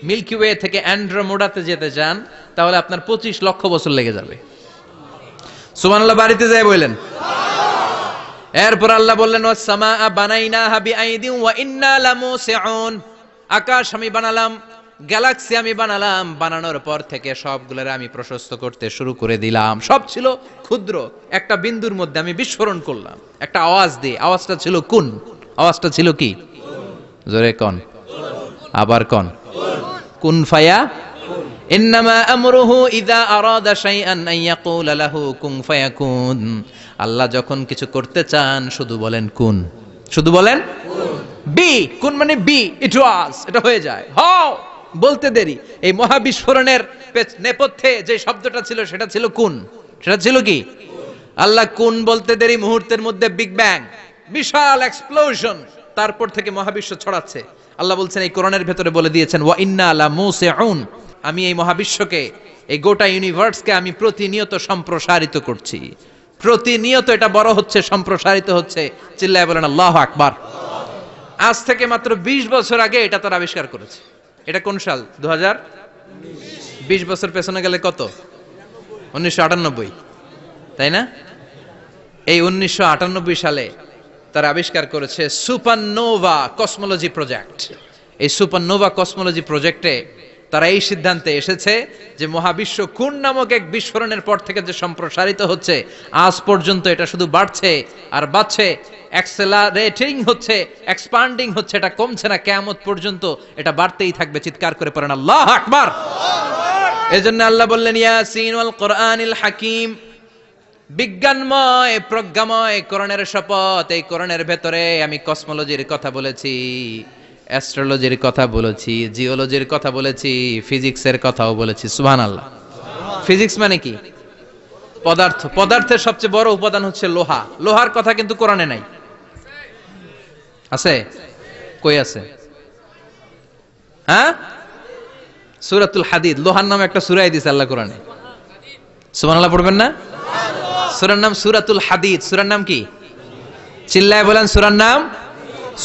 মিল্কি ওয়ে থেকে অ্যান্ড্রোমেডাতে যেতে চান, তাহলে আপনার 25 লক্ষ বছর লেগে যাবে। সুবহানাল্লাহ বাড়িতে যায় বললেন। এরপর আল্লাহ বললেন, ওয়াস সামাআ বানাইনাহা বিআইদিন ওয়া ইন্না লামুসিউন, আকাশ আমি বানালাম, গ্যালাক্সি আমি বানালাম, বানানোর পর থেকে সবগুলোর আমি প্রশস্ত করতে শুরু করে দিলাম। সব ছিল ক্ষুদ্র, একটা বিন্দুর মধ্যে আমি বিস্ফোরণ করলাম একটা আওয়াজ দিয়ে। আওয়াজটা ছিল কুন। আওয়াজটা ছিল কি? জোরে কোন, আবার কোন। কুন ফায়া ইন্নামা আমরুহু ইযা আরাদা শাইআন আন ইয়াকুলা লাহু কুন ফায়াকুন। আল্লাহ যখন কিছু করতে চান শুধু বলেন কুন, শুধু বলেন বি। কুন মানে বি, ইট ওয়াজ, এটা হয়ে যায়। হাও বলতে দেরি। এই মহাবিস্ফোরণের নেপথ্যে যে শব্দটা ছিল সেটা ছিল কুন। সেটা ছিল কি? আল্লাহ কুন বলতে দেরি, মুহূর্তের মধ্যে বিগ ব্যাং, বিশাল এক্সপ্লোশন। তারপর থেকে মহাবিশ্ব ছড়াচ্ছে। আল্লাহ বলছেন এই কোরআনের ভেতরে বলে দিয়েছেন, ওয়া ইন্না লামুসিউন, আমি এই মহাবিশ্বকে, এই গোটা ইউনিভার্সকে আমি প্রতিনিয়ত সম্প্রসারিত করছি। প্রতিনিয়ত এটা বড় হচ্ছে, সম্প্রসারিত হচ্ছে। চিল্লায় বলেন আল্লাহু আকবার। আজ থেকে মাত্র 20 বছর আগে এটা তারা আবিষ্কার করেছে। এটা কোন সাল? 2000। 20 বছর পেছনে গেলে কত? 1998, তাই না? এই 1998 সালে তারা আবিষ্কার করেছে সুপারনোভা কসমোলজি প্রজেক্ট। এই সুপারনোভা কসমোলজি প্রজেক্টে তারা এই সিদ্ধান্তে এসেছে যে মহাবিশ্ব কোন নামক এক বিস্ফোরণের পর থেকে যে সম্প্রসারিত হচ্ছে, আজ পর্যন্ত এটা শুধু বাড়ছে আর বাড়ছে, অ্যাক্সেলারেটিং হচ্ছে, এক্সপান্ডিং হচ্ছে, এটা কমছে না, কিয়ামত পর্যন্ত এটা বাড়তেই থাকবে। চিৎকার করে পড়েন আল্লাহু আকবার। এজন্য আল্লাহ বললেন ইয়াসিন ওয়াল কোরআনিল হাকিম, বিজ্ঞানময় প্রজ্ঞাময় কোরআনের শপথ। এই কোরআনের ভেতরে আমি কসমোলজির কথা বলেছি, অ্যাস্ট্রোলজির কথা বলেছি, জিওলজির কথা বলেছি, ফিজিক্সের কথাও বলেছি। সুবহানাল্লাহ। ফিজিক্স মানে কি? পদার্থ। পদার্থের সবচেয়ে বড় উপাদান হচ্ছে লোহা। লোহার কথা কিন্তু কোরআনে নাই। আছে? কই আছে? হ্যাঁ, সূরাতুল হাদিদ, লোহার নামে একটা সূরাই দিয়েছে আল্লাহ কোরআনে। সুবহানাল্লাহ পড়বেন না? সূরার নাম সূরাতুল হাদিদ। সূরার নাম কি? চিল্লায় বলেন সূরার নাম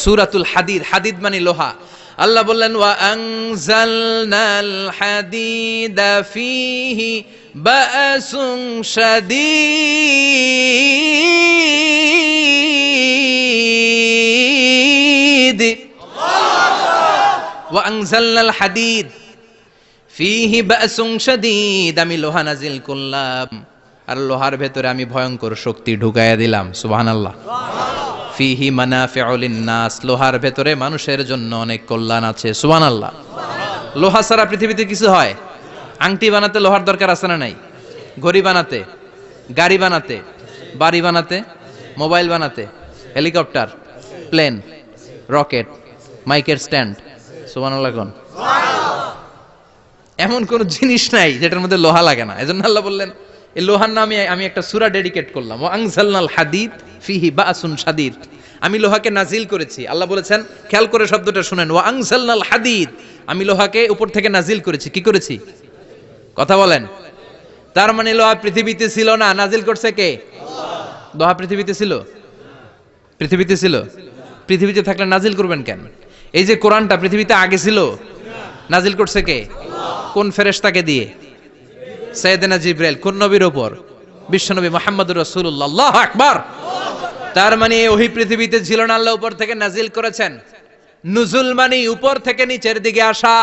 সূরাতুল হাদিদ। হাদিদ মানে লোহা। আল্লাহ বললেন ওয়া আনজালনাল হাদিদা ফীহি বা'সুন শাদীদ। ওয়া আনজালনাল হাদিদ ফীহি বা'সুন শাদীদ, আমি লোহা নাজিল করলাম আর লোহার ভেতরে আমি ভয়ঙ্কর শক্তি ঢুকাইয়া দিলাম। সুবহানাল্লাহ। ফিহি মানাফিউ লিন-নাস, লোহার ভেতরে মানুষের জন্য অনেক কল্যাণ আছে। সুবহানাল্লাহ। লোহা ছাড়া পৃথিবীতে কিছু হয়? আংটি বানাতে লোহার দরকার আছে না নাই? ঘড়ি বানাতে, গাড়ি বানাতে, বাড়ি বানাতে, মোবাইল বানাতে, হেলিকপ্টার, প্লেন, রকেট, মাইকের স্ট্যান্ড। সুবহানাল্লাহ কোন? এমন কোন জিনিস নাই যেটার মধ্যে লোহা লাগে না। এজন্য আল্লাহ বললেন এই লোহার নামে আমি একটা সূরা ডেডিকেট করলাম, ওয়া আনজালনাল হাদিদ ফিহি বা'সুন শাদীদ। আমি লোহাকে নাজিল করেছি। আল্লাহ বলেছেন, খেয়াল করে শব্দটা শুনেন, ওয়া আনজালনাল হাদিদ, আমি লোহাকে উপর থেকে নাজিল করেছি। কি করেছি? কথা বলেন। তার মানে লোহা পৃথিবীতে ছিল না, নাজিল করছে কে? লোহা পৃথিবীতে ছিল? পৃথিবীতে ছিল। পৃথিবীতে থাকলে নাজিল করবেন কেন? এই যে কোরআনটা পৃথিবীতে আগে ছিল, নাজিল করছে কে? কোন ফেরেশতাকে দিয়ে? সাইয়েদনা জিবরাইল। কোন নবীর উপর? বিশ্বনবী মুহাম্মদুর রাসূলুল্লাহ। আল্লাহু আকবার। তার মানে ওহী পৃথিবীতে ছিল না, আল্লাহ উপর থেকে নাজিল করেছেন। নুজুল মানে উপর থেকে নিচের দিকে আসা।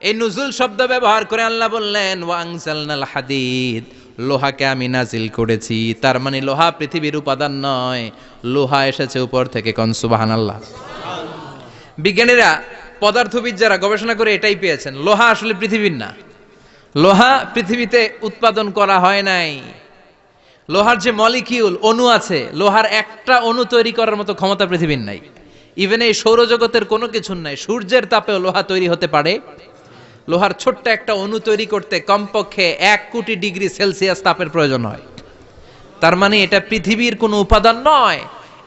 এই নুজুল শব্দ ব্যবহার করে আল্লাহ বললেন ওয়া আনজালনাল হাদিদ, লোহাকে আমি নাজিল করেছি। তার মানে লোহা পৃথিবীর উপাদান নয়, লোহা এসেছে উপর থেকে। কোন সুবহানাল্লাহ। বিজ্ঞানীরা, পদার্থবিদরা গবেষণা করে এটাই পেয়েছেন, লোহা আসলে পৃথিবীর না। লোহা পৃথিবীতে উৎপাদন করা হয় নাই। লোহার যে মলিকিউল, অণু আছে, লোহার একটা অণু তৈরি করার মতো ক্ষমতা পৃথিবীর নাই। ইভেন এই সৌরজগতের কোনো কিছুর নাই। সূর্যের তাপেও লোহা তৈরি হতে পারে। লোহার ছোট্ট একটা অণু তৈরি করতে কমপক্ষে 1 কোটি ডিগ্রি সেলসিয়াস তাপের প্রয়োজন হয়। তার মানে এটা পৃথিবীর কোনো উপাদান নয়,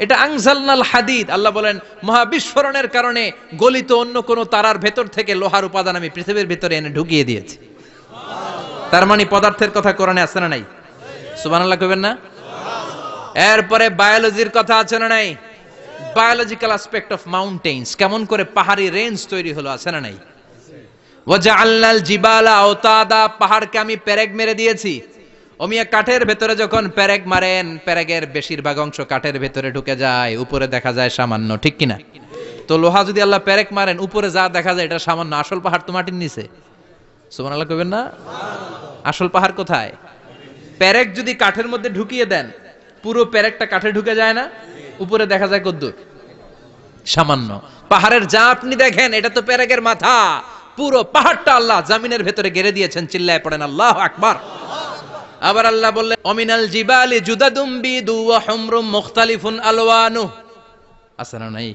এটা আনজালনাল হাদিদ। আল্লাহ বলেন মহাবিস্ফোরণের কারণে গলিত অন্য কোনো তারার ভেতর থেকে লোহার উপাদান আমি পৃথিবীর ভিতরে এনে ঢুকিয়ে দিয়েছি। তার মানে পদার্থের কথা কোরআনে আছে না নাই? সুবহানাল্লাহ কইবেন না? এরপরে বায়োলজির কথা আছে না নাই? বায়োলজিক্যাল অ্যাসপেক্ট অফ মাউন্টেইনস, কেমন করে পাহাড়ি রেঞ্জ তৈরি হলো, আছে না নাই? ওয়াজআলনাল জিবালা আওতাদা, পাহাড়কে আমি পেরেক মেরে দিয়েছি। ওমিয়া কাঠের ভেতরে যখন পেরেক মারেন, পেরেকের বেশিরভাগ অংশ কাঠের ভেতরে ঢুকে যায়, উপরে দেখা যায় সামান্য, ঠিক কিনা? তো লোহা যদি আল্লাহ পেরেক মারেন, উপরে যা দেখা যায় এটা সামান্য, আসল পাহাড় তো মাটির নিচে। সুবহানাল্লাহ কইবেন না? আসল পাহাড় কোথায়? পেরেক যদি কাঠের মধ্যে ঢুকিয়ে দেন, পুরো পেরেকটা কাঠে ঢুকে যায় না, উপরে দেখা যায় কদ্দুর? সামান্য। পাহাড়ের যা আপনি দেখেন এটা তো পেরেকের মাথা, পুরো পাহাড়টা আল্লাহ জামিনের ভেতরে গেড়ে দিয়েছেন। চিল্লায় পড়েন আল্লাহু আকবার। আবার আল্লাহ বললেন অমিনাল জিবালি জুদাদুম বিদু ওয়া হুমরুম মুখতালিফুন আলওয়ানু, আছে না নাই?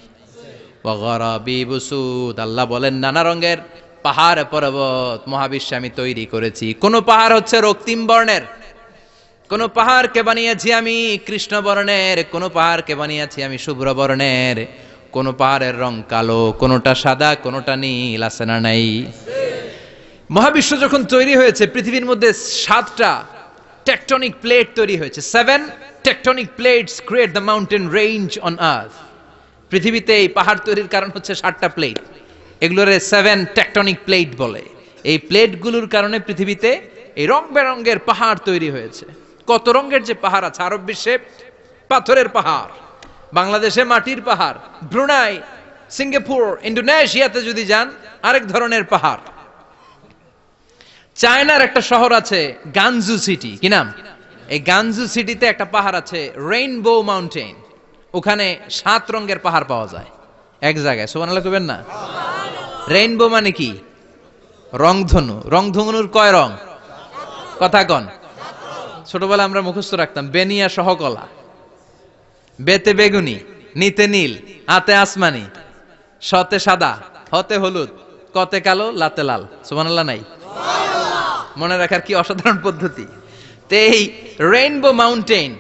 ওয়া গারাবিবু সুদ, আল্লাহ বলেন নানা রঙের পাহাড় পর্বত মহাবিশ্বে আমি তৈরি করেছি। কোন পাহাড় হচ্ছে রক্তিম বর্ণের, কোন পাহাড়কে বানিয়েছি আমি কৃষ্ণ বর্ণের, কোন পাহাড়কে বানিয়েছি আমি শুভ্র বর্ণের, কোন পাহাড়ের রং কালো, কোনটা সাদা, কোনটা নীল, আছে না নাই? মহাবিশ্ব যখন তৈরি হয়েছে, পৃথিবীর মধ্যে 7টা টেকটনিক প্লেট তৈরি হয়েছে। 7 tectonic plates create the mountain range on earth. পৃথিবীতে এই পাহাড় তৈরির কারণ হচ্ছে 7টা প্লেট। এগুলোরে 7 টেকটনিক প্লেট বলে। এই প্লেটগুলোর কারণে পৃথিবীতে এই রং বেরঙের পাহাড় তৈরি হয়েছে। কত রঙের যে পাহাড় আছে আরব বিশ্বে, পাথরের পাহাড়, বাংলাদেশে মাটির পাহাড়, ব্রুনাই, সিঙ্গাপুর, ইন্দোনেশিয়াতে যদি যান আরেক ধরনের পাহাড়। চায়নার একটা শহর আছে গানজু সিটি, কি নাম? এই গানজু সিটিতে একটা পাহাড় আছে রেইনবো মাউন্টেন। ওখানে 7 রঙের পাহাড় পাওয়া যায় এক জায়গায়। সুবহানাল্লাহ কইবেন না? রেইনবো মানে কি? রংধনু। রংধনুর কয় রং? কথা কন। ছোটবেলা আমরা মুখস্থ রাখতাম বেনিয়া সহকলা, বেতে বেগুনি, নিতে নীল, আতে আসমানি, শতে সাদা, হতে হলুদ, কতে কালো, লাতে লাল। সুবহানাল্লাহ নাই? মনে রাখার কি অসাধারণ পদ্ধতি। তো এই রেইনবো মাউন্টেন,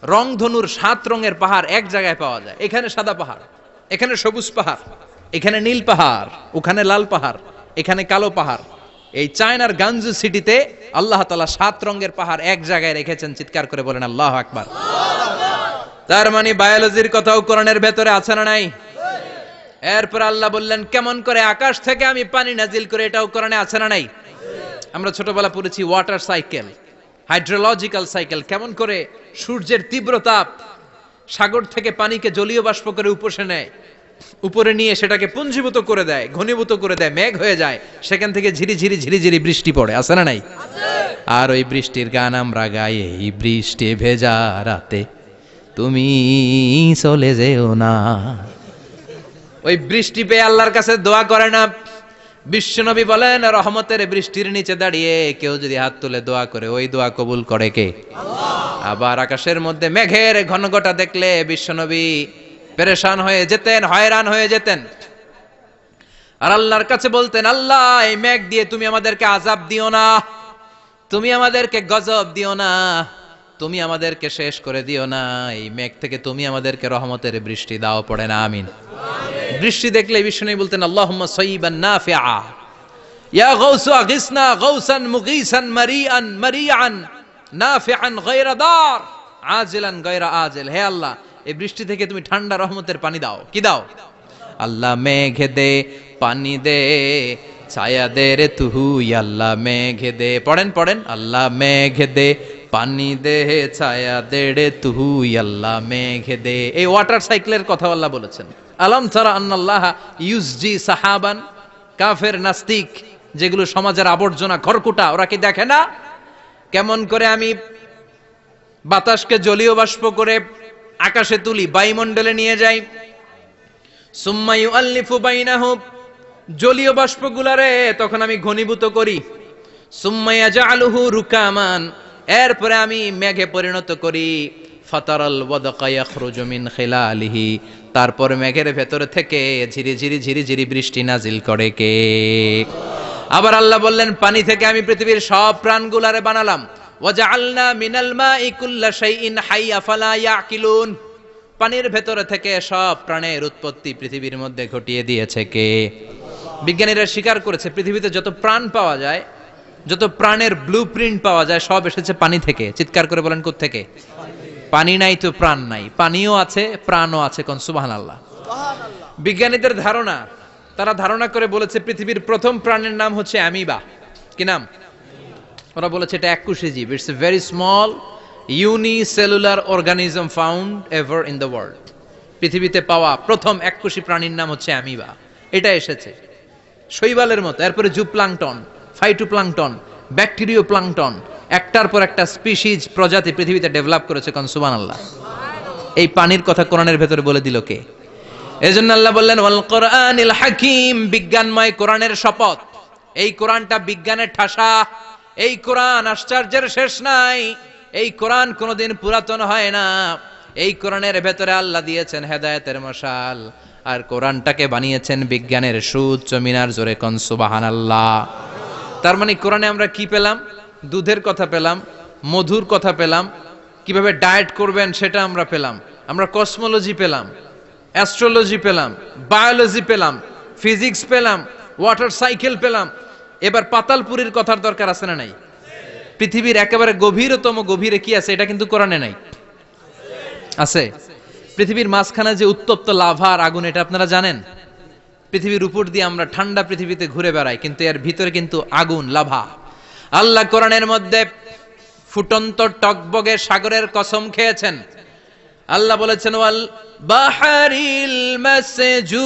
রংধনুর 7 রঙের পাহাড় এক জায়গায় পাওয়া যায়। এখানে সাদা পাহাড়, এখানে সবুজ পাহাড়, এখানে নীল পাহাড়, ওখানে লাল পাহাড়, এখানে কালো পাহাড়। এই চায়নার গানজু সিটিতে আল্লাহ তাআলা 7 রঙের পাহাড় এক জায়গায় রেখেছেন। চিৎকার করে বলেন আল্লাহু আকবার। তার মানে বায়োলজির কথাও কোরআনের ভেতরে আছে না নাই? এরপর আল্লাহ বললেন কেমন করে আকাশ থেকে আমি পানি নাজিল করে, এটাও কোরআনে আছে না নাই? আমরা ছোটবেলা পড়েছি ওয়াটার সাইকেল, হাইড্রোলজিক্যাল সাইকেল, কেমন করে সূর্যের তীব্র তাপ সাগর থেকে পানিকে জলীয় বাষ্প করে উপসে নেয়, উপরে নিয়ে সেটাকে পুঞ্জীভূত করে দেয়, ঘনীভূত করে দেয়, মেঘ হয়ে যায়, সেখান থেকে ঝিরিঝিরি ঝিরিঝিরি বৃষ্টি পড়ে, আছে না নাই? আর ওই বৃষ্টির গান আমরা গাই, এই বৃষ্টি ভেজা রাতে তুমি চলে যেও না। ওই বৃষ্টি পেয়ে আল্লাহর কাছে দোয়া করে না? বিশ্বনবী বলেন রহমতের বৃষ্টির নিচে দাঁড়িয়ে কেউ যদি হাত তুলে দোয়া করে, ওই দোয়া কবুল করে কে? আবার আকাশের মধ্যে মেঘের ঘনঘটা দেখলে বিশ্বনবী পেরেশান হয়ে যেতেন, হয়রান হয়ে যেতেন, আর আল্লাহর কাছে বলতেন আল্লাহ এই মেঘ দিয়ে তুমি আমাদেরকে আযাব দিও না, তুমি আমাদেরকে গজব দিও না, তুমি আমাদেরকে শেষ করে দিও না, এই মেঘ থেকে তুমি আমাদেরকে রহমতের বৃষ্টি দাও। পড়ে না আমিন। বৃষ্টি দেখলে বিষ্ণু বলতেন আল্লাহুম্মা সাইয়িবান নাফিআ, ইয়া গাউসু আগিসনা গাউসান মুগীসান মারিআন মারিআন নাফিআন গায়রা দার আজিলান গায়রা আজিল। হে আল্লাহ এই বৃষ্টি থেকে তুমি ঠান্ডা রহমতের পানি দাও। কি দাও? আল্লাহ মেঘ দে, পানি দে, ছায়া দে রে তুহু, আল্লাহ মেঘ দে। পড়েন পড়েন, আল্লাহ মেঘ দে, পানি দে, ছায়া দে রে তুহু, আল্লাহ মেঘ দে। এই ওয়াটার সাইকেলের কথা আল্লাহ বলেছেন। আলম তারা আন্নাল্লাহ ইউসজি সাহাবান। কাফের নাস্তিক যেগুলো সমাজের আবর্জনা খড়কুটা, ওরা কি দেখে না কেমন করে আমি বাতাসকে জলীয় বাষ্প করে আকাশে তুলি, বায়ুমণ্ডলে নিয়ে যাই, সুম্মা ইউআল্লিফু বাইনাহুম, জলীয় বাষ্পগুলারে তখন আমি ঘনীভূত করি, সুম্মা ইয়াজআলুহু রুকামান, এরপরে আমি মেঘে পরিণত করি, ফাতারাল ওয়াদকা ইয়াখরুজু মিন খিলালিহি, তারপর মেঘের ভেতর থেকে ঝিরিঝিরি ঝিরিঝিরি বৃষ্টি নাজিল করে কে? আবার আল্লাহ বললেন পানি থেকে আমি পৃথিবীর সব প্রাণগুলারে বানালাম, ওয়াজআলনা মিনাল মাই কুল্লা শাইইন হাই আফালা ইয়াকিলুন, পানির ভেতর থেকে সব প্রাণের উৎপত্তি পৃথিবীর মধ্যে ঘটিয়ে দিয়েছে কে? বিজ্ঞানীরা স্বীকার করেছে পৃথিবীতে যত প্রাণ পাওয়া যায়, যত প্রাণের ব্লুপ্রিন্ট পাওয়া যায়, সব এসেছে পানি থেকে। চিৎকার করে বলেন কোত্থেকে? পানি নাই তো প্রাণ নাই, পানিও আছে প্রাণও আছে। কোন সুবহানাল্লাহ। বিজ্ঞানীদের ধারণা, তারা ধারণা করে বলেছে পৃথিবীর প্রথম প্রাণের নাম হচ্ছে অ্যামিবা। কি নাম? ওরা বলেছে এটা এককোষী জীব, it's a very small unicellular organism found ever in the world. পৃথিবীতে পাওয়া প্রথম এককোষী প্রাণীর নাম হচ্ছে অ্যামিবা। এটা এসেছে শৈবালের মতো, এরপরে জুপ্লাংটন, ফাইটোপ্লাংটন, ব্যাকটেরিও প্লাংটন, একটার পর একটা স্পিসিজ প্রজাতি পৃথিবীতে ডেভেলপ করেছে। কোন সুবহানাল্লাহ। এই পানির কথা কোরআনের ভেতরে বলে দিল কে? এজন্য আল্লাহ বললেন ওয়াল কোরআনিল হাকীম, বিজ্ঞানময় কোরআনের শপথ। এই কোরআনটা বিজ্ঞানের ঠাসা, এই কোরআন আশ্চর্যের শেষ নাই, এই কোরআন কোনোদিন পুরাতন হয় না। এই কোরআনের ভেতরে আল্লাহ দিয়েছেন হেদায়েতের মশাল, আর কোরআনটাকে বানিয়েছেন বিজ্ঞানের সুউচ্চ মিনার। জোরে কোন সুবহানাল্লাহ। তার মানে কোরআনে আমরা কি পেলাম? দুধের কথা পেলাম, মধুর কথা পেলাম, কিভাবে ডায়েট করবেন সেটা আমরা পেলাম, আমরা কসমোলজি পেলাম, অ্যাস্ট্রোলজি পেলাম, বায়োলজি পেলাম, ফিজিক্স পেলাম, ওয়াটার সাইকেল পেলাম। এবার পাতালপুরীর কথার দরকার আছে না নাই? পৃথিবীর একেবারে গভীরতম গভীরে কি আছে এটা কিন্তু কোরআনে নাই, আছে। পৃথিবীর মাঝখানে যে উত্তপ্ত লাভার আগুন, এটা আপনারা জানেন? পৃথিবীর উপর দিয়ে আমরা ঠান্ডা পৃথিবীতে ঘুরে বেড়াই, কিন্তু এর ভিতরে কিন্তু আগুন, লাভা। আল্লাহ কোরআনের মধ্যে ফুটন্ত টকবগে সাগরের কসম খেয়েছেন। আল্লাহ বলেছেন ওয়াল বাহরিল মাসজুর,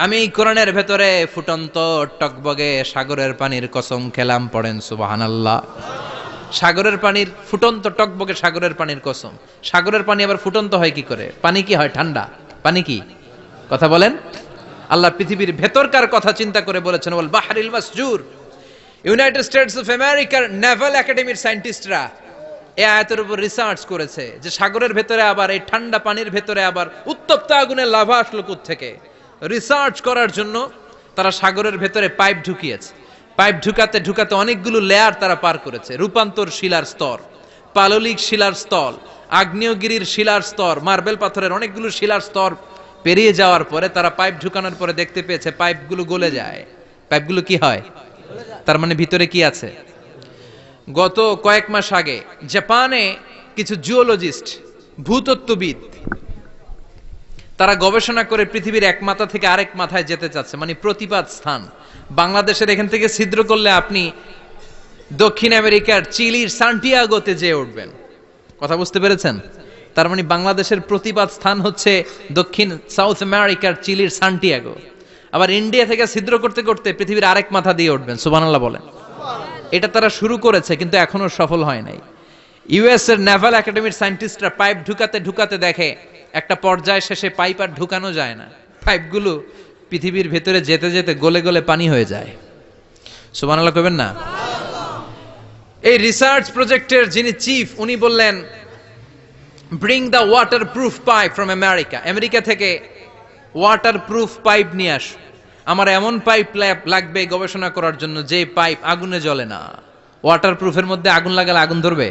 আমি এই কোরআনের ভেতরে ফুটন্ত টকবগে সাগরের পানির কসম খেলাম, পড়েন সুবহানাল্লাহ। সাগরের পানির ফুটন্ত টকবগে সাগরের পানির কসম। সাগরের পানি আবার ফুটন্ত হয় কি করে? পানি কি হয়? ঠান্ডা। পানি কি? কথা বলেন। আল্লাহ পৃথিবীর ভেতরকার কথা চিন্তা করে বলেছেন ওয়াল বাহরিল মাসজুর। ইউনাইটেড স্টেটস অফ আমেরিকার নেভাল একাডেমির সায়েন্টিস্টরা এই আয়াতের উপর রিসার্চ করেছে যে সাগরের ভেতরে আবার এই ঠান্ডা পানির ভেতরে আবার উত্তপ্ত আগুনের লাভা আসলো কোত্থেকে। রিসার্চ করার জন্য তারা সাগরের ভেতরে পাইপ ঢুকিয়েছে। পাইপ ঢুকাতে ঢুকাতে অনেকগুলো লেয়ার তারা পার করেছে। রূপান্তর শিলার স্তর, পাললিক শিলার স্তর, আগ্নেয়গিরির শিলার স্তর, মার্বেল পাথরের অনেকগুলো শিলার স্তর পেরিয়ে যাওয়ার পরে তারা পাইপ ঢুকানোর পরে দেখতে পেয়েছে পাইপগুলো গলে যায়। পাইপগুলো কি হয়? তার মানে ভিতরে কি আছে? গত কয়েক মাস আগে জাপানে কিছু জিওলজিস্ট, ভূতত্ত্ববিদ, তারা গবেষণা করে পৃথিবীর এক মাথা থেকে আরেক মাথায় যেতে চাচ্ছে, মানে প্রতিপাদ স্থান। বাংলাদেশের এখান থেকে ছিদ্র করলে আপনি দক্ষিণ আমেরিকার চিলির সান্টিয়াগোতে যেয়ে উঠবেন। কথা বুঝতে পেরেছেন? তার মানে বাংলাদেশের প্রতিপাদ স্থান হচ্ছে দক্ষিণ সাউথ আমেরিকার চিলির সান্টিয়াগো। আবার ইন্ডিয়া থেকে ছিদ্র করতে করতে পৃথিবীর আরেক মাথা দিয়ে উঠবেন। সুবহানাল্লাহ বলেন। এটা তারা শুরু করেছে কিন্তু এখনো সফল হয় নাই। ইউএস এর নেভাল একাডেমির সায়েন্টিস্টরা পাইপ ঢুকাতে ঢুকাতে দেখে একটা পর্যায় শেষে পাইপ আর ঢুকানো যায় না। পাইপগুলো পৃথিবীর ভেতরে যেতে যেতে গলে গলে পানি হয়ে যায়। সুবহানাল্লাহ কইবেন না? এই রিসার্চ প্রজেক্টের যিনি চিফ, উনি বললেন bring the water proof pipe from America. America থেকে ওয়াটার প্রুফ পাইপ নিয়ে আস। আমার এমন পাইপ লাগবে গবেষণা করার জন্য যে পাইপ আগুনে জ্বলে না। ওয়াটার প্রুফের মধ্যে আগুন লাগালে আগুন ধরবে?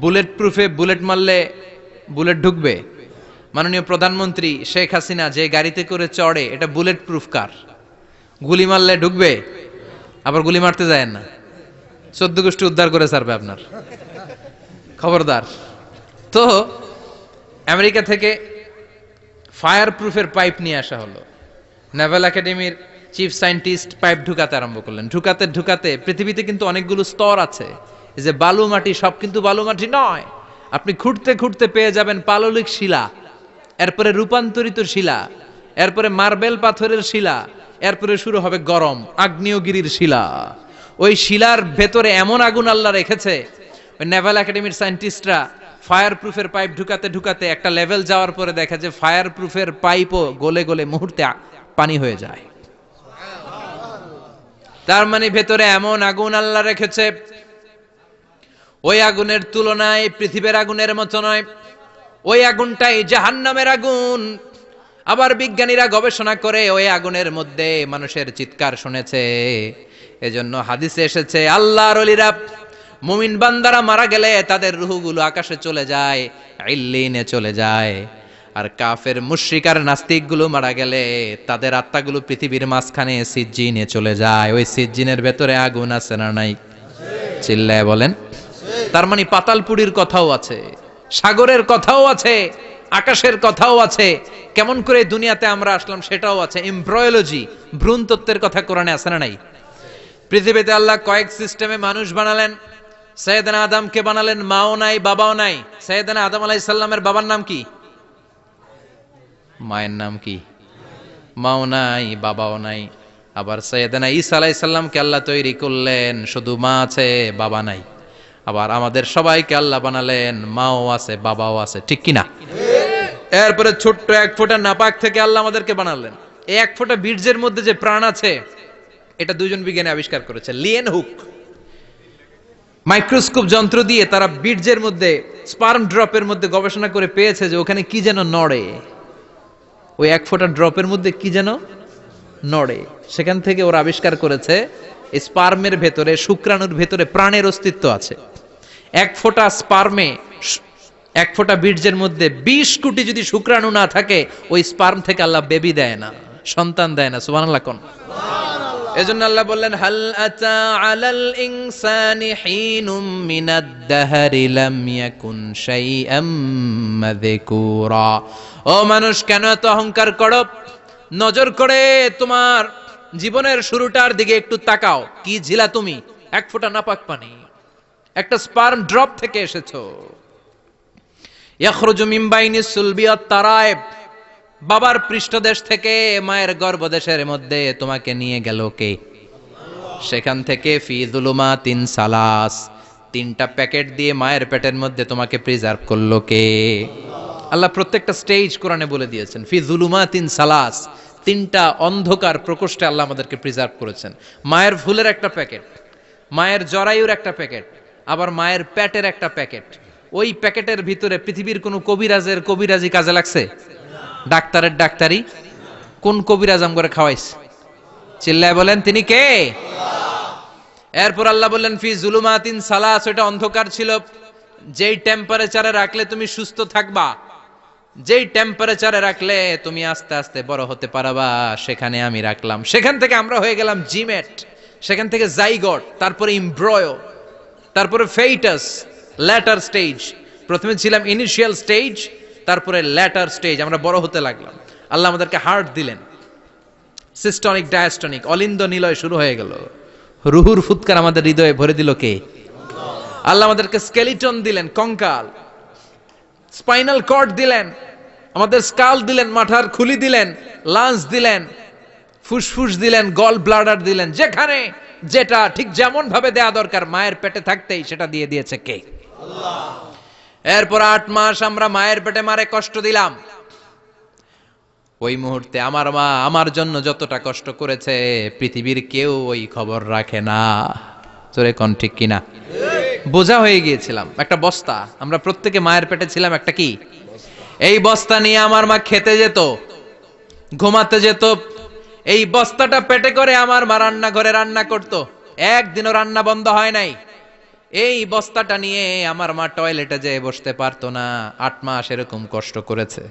বুলেট প্রুফে বুলেট মারলে বুলেট ঢুকবে? মাননীয় প্রধানমন্ত্রী শেখ হাসিনা যে গাড়িতে করে চড়ে, এটা বুলেট প্রুফ কার? গুলি মারলে ঢুকবে? আবার গুলি মারতে যায় না, 14 গোষ্ঠী উদ্ধার করে ছাড়বে আপনার, খবরদার। তো আমেরিকা থেকে ফায়ার প্রুফের পাইপ নিয়ে আসা হলো। নেভাল একাডেমির চিফ সায়েন্টিস্ট পাইপ ঢুকাতে আরম্ভ করলেন। ঢুকাতে ঢুকাতে পৃথিবীতে কিন্তু অনেকগুলো স্তর আছে। এই যে বালু মাটি, সব কিন্তু বালু মাটি নয়। আপনি খুঁড়তে খুঁড়তে পেয়ে যাবেন পাললিক শিলা, এরপরে রূপান্তরিত শিলা, এরপরে মার্বেল পাথরের শিলা, এরপরে শুরু হবে গরম আগ্নেয়গিরির শিলা। ওই শিলার ভেতরে এমন আগুন আল্লাহ রেখেছে, ওই নেভাল একাডেমির সায়েন্টিস্টরা ফায়ার প্রুফের পাইপ ঢুকাতে ঢুকাতে একটা লেভেল যাওয়ার পরে দেখা যে ফায়ার প্রুফের পাইপও গলে গলে মুহূর্তে পানি হয়ে যায়। তার মানে ভেতরে এমন আগুন আল্লাহ রেখেছে, ওই আগুনের তুলনায় পৃথিবীর আগুনের মতো নয়। ওই আগুনটাই জাহান্নামের আগুন। আবার বিজ্ঞানীরা গবেষণা করে ওই আগুনের মধ্যে মানুষের চিৎকার শুনেছে। এজন্য হাদিসে এসেছে আল্লাহর ওলিরা, মুমিন বান্দারা মারা গেলে তাদের রূহগুলো আকাশে চলে যায়, ইল্লিনে চলে যায়। আর কাফের মুশরিক আর নাস্তিকগুলো মারা গেলে তাদের আত্মাগুলো পৃথিবীর মাঝখানে সিজ্জিনে চলে যায়। ওই সিজ্জিনের ভেতরে আগুন আছে না নাই? চিল্লায় বলেন। তার মানে পাতালপুরীর কথাও আছে, সাগরের কথাও আছে, আকাশের কথাও আছে। কেমন করে দুনিয়াতে আমরা আসলাম সেটাও আছে। এমব্রয়োলজি, ভ্রূণ তত্ত্বের কথা কোরআনে আছে না নাই? পৃথিবীতে আল্লাহ কয়েক সিস্টেমে মানুষ বানালেন। সৈয়দনা আদমকে বানালেন, মাও নাই বাবাও নাই। সৈয়দনা আদম আলাইহিস সালামের বাবার নাম কি? মায়ের নাম কি? মাও নাই বাবাও নাই। আবার সৈয়দনা ঈসা আলাইহিস সালামকে আল্লাহ তৈরি করলেন, শুধু মা আছে বাবা নাই। আবার আমাদের সবাইকে আল্লাহ বানালেন, মাও আছে বাবাও আছে, ঠিক কিনা? এরপরে ছোট্ট এক ফোঁটা নাপাক থেকে আল্লাহ আমাদেরকে বানালেন। এই এক ফোঁটা বীর্যের মধ্যে যে প্রাণ আছে, এটা দুজন বিজ্ঞানী আবিষ্কার করেছে। লিয়েন হুক মাইক্রোস্কোপ যন্ত্র দিয়ে তারা বীর্যের মধ্যে, স্পার্ম ড্রপের মধ্যে গবেষণা করে পেয়েছে যে ওখানে কি যেন নড়ে। ওই এক ফোঁটা ড্রপের মধ্যে কি যেন নড়ে। সেখান থেকে ওরা আবিষ্কার করেছে এই স্পার্মের ভেতরে, শুক্রাণুর ভেতরে প্রাণের অস্তিত্ব আছে। এক ফোঁটা স্পার্মে, এক ফোঁটা বীর্যের মধ্যে 20 কোটি যদি শুক্রাণু না থাকে, ওই স্পার্ম থেকে আল্লাহ বেবি দেয় না, সন্তান দেয় না। সুবহানাল্লাহ কোন? এজন্য আল্লাহ বললেন হাল আতা আলাল ইনসানি হিনুম মিনাদ দাহরি লাম ইয়াকুন শাইআম মাযকুরা। ও মানুষ, কেন এত অহংকার করো? নজর করে তোমার জীবনের শুরুটার দিকে একটু তাকাও, কি ঝিলা তুমি? এক ফোঁটা নাপাক পানি, একটা স্পার্ম ড্রপ থেকে এসেছো। ইয়াখরুজু মিন বাইনি সুলবি ওয়াত তারায়েব, বাবার পৃষ্ঠদেশ থেকে মায়ের গর্ভদেশের মধ্যে তোমাকে নিয়ে গেল কে? সেখান থেকে ফি যুলুমাতিন সালাস, তিনটা প্যাকেট দিয়ে মায়ের পেটের মধ্যে তোমাকে প্রিজার্ভ করলো কে? আল্লাহ প্রত্যেকটা স্টেজ কোরআনে বলে দিয়েছেন। ফি যুলুমাতিন সালাস, তিনটা অন্ধকার প্রকোষ্ঠে আল্লাহ আমাদেরকে প্রিজার্ভ করেছেন। মায়ের ফুলের একটা প্যাকেট, মায়ের জরায়ুর একটা প্যাকেট, আবার মায়ের পেটের একটা প্যাকেট। ওই প্যাকেটের ভিতরে পৃথিবীর কোন কবিরাজের কবিরাজি কাজে লাগছে? ডাক্তারের ডাক্তারি? কোন কবিরাজ আম করে খাওয়াইছে? চিল্লায় বলেন তিনি কে? এরপর আল্লাহ বললেন ফি যুলুমাতিন সালাস, ওটা অন্ধকার ছিল। যেই টেম্পারেচারে রাখলে তুমি সুস্থ থাকবা, যেই টেম্পারেচারে রাখলে তুমি আস্তে আস্তে বড় হতে পারবা, সেখানে আমি রাখলাম। সেখান থেকে আমরা হয়ে গেলাম জিমেট, সেখান থেকে জাইগট, তারপরে ইমব্রয়ো, তারপরে ফেইটাস, ল্যাটার স্টেজ। প্রথমে ছিলাম ইনিশিয়াল স্টেজ, তারপরে ল্যাটার স্টেজ, আমরা বড় হতে লাগলাম। আল্লাহ আমাদেরকে হার্ট দিলেন, সিস্টনিক ডায়াস্টনিক, অলিন্দ নিলয় শুরু হয়ে গেল। রুহুর ফুৎকার আমাদের হৃদয়ে ভরে দিল কে? আল্লাহ আমাদেরকে স্কেলিটন দিলেন, কঙ্কাল, স্পাইনাল কর্ড দিলেন, আমাদের স্কাল দিলেন, মাথার খুলি দিলেন, লাঞ্চ দিলেন, ফুসফুস দিলেন, গল ব্লাডার দিলেন। যেখানে যেটা ঠিক যেমন ভাবে দেয়া দরকার মায়ের পেটে থাকতেই সেটা দিয়ে দিয়েছে কে? আল্লাহ। এরপর 8 মাস আমরা মায়ের পেটে মারে কষ্ট দিলাম। ওই মুহূর্তে আমার মা আমার জন্য যতটা কষ্ট করেছে পৃথিবীর কেউ ওই খবর রাখে না। জোরে কোন ঠিক কিনা? বোঝা হয়ে গিয়েছিলাম, একটা বস্তা। আমরা প্রত্যেকে মায়ের পেটে ছিলাম একটা কি? এই বস্তা নিয়ে আমার মা খেতে যেত, ঘুমাতে যেত। এই বস্তাটা পেটে করে আমার মা রান্নাঘরে রান্না করত। একদিনও রান্না বন্ধ হয় নাই। এই বস্তাটা নিয়ে আমার মা টয়লেটে যেয়ে বসতে পারতো না। 8 মাস এরকম কষ্ট করেছে।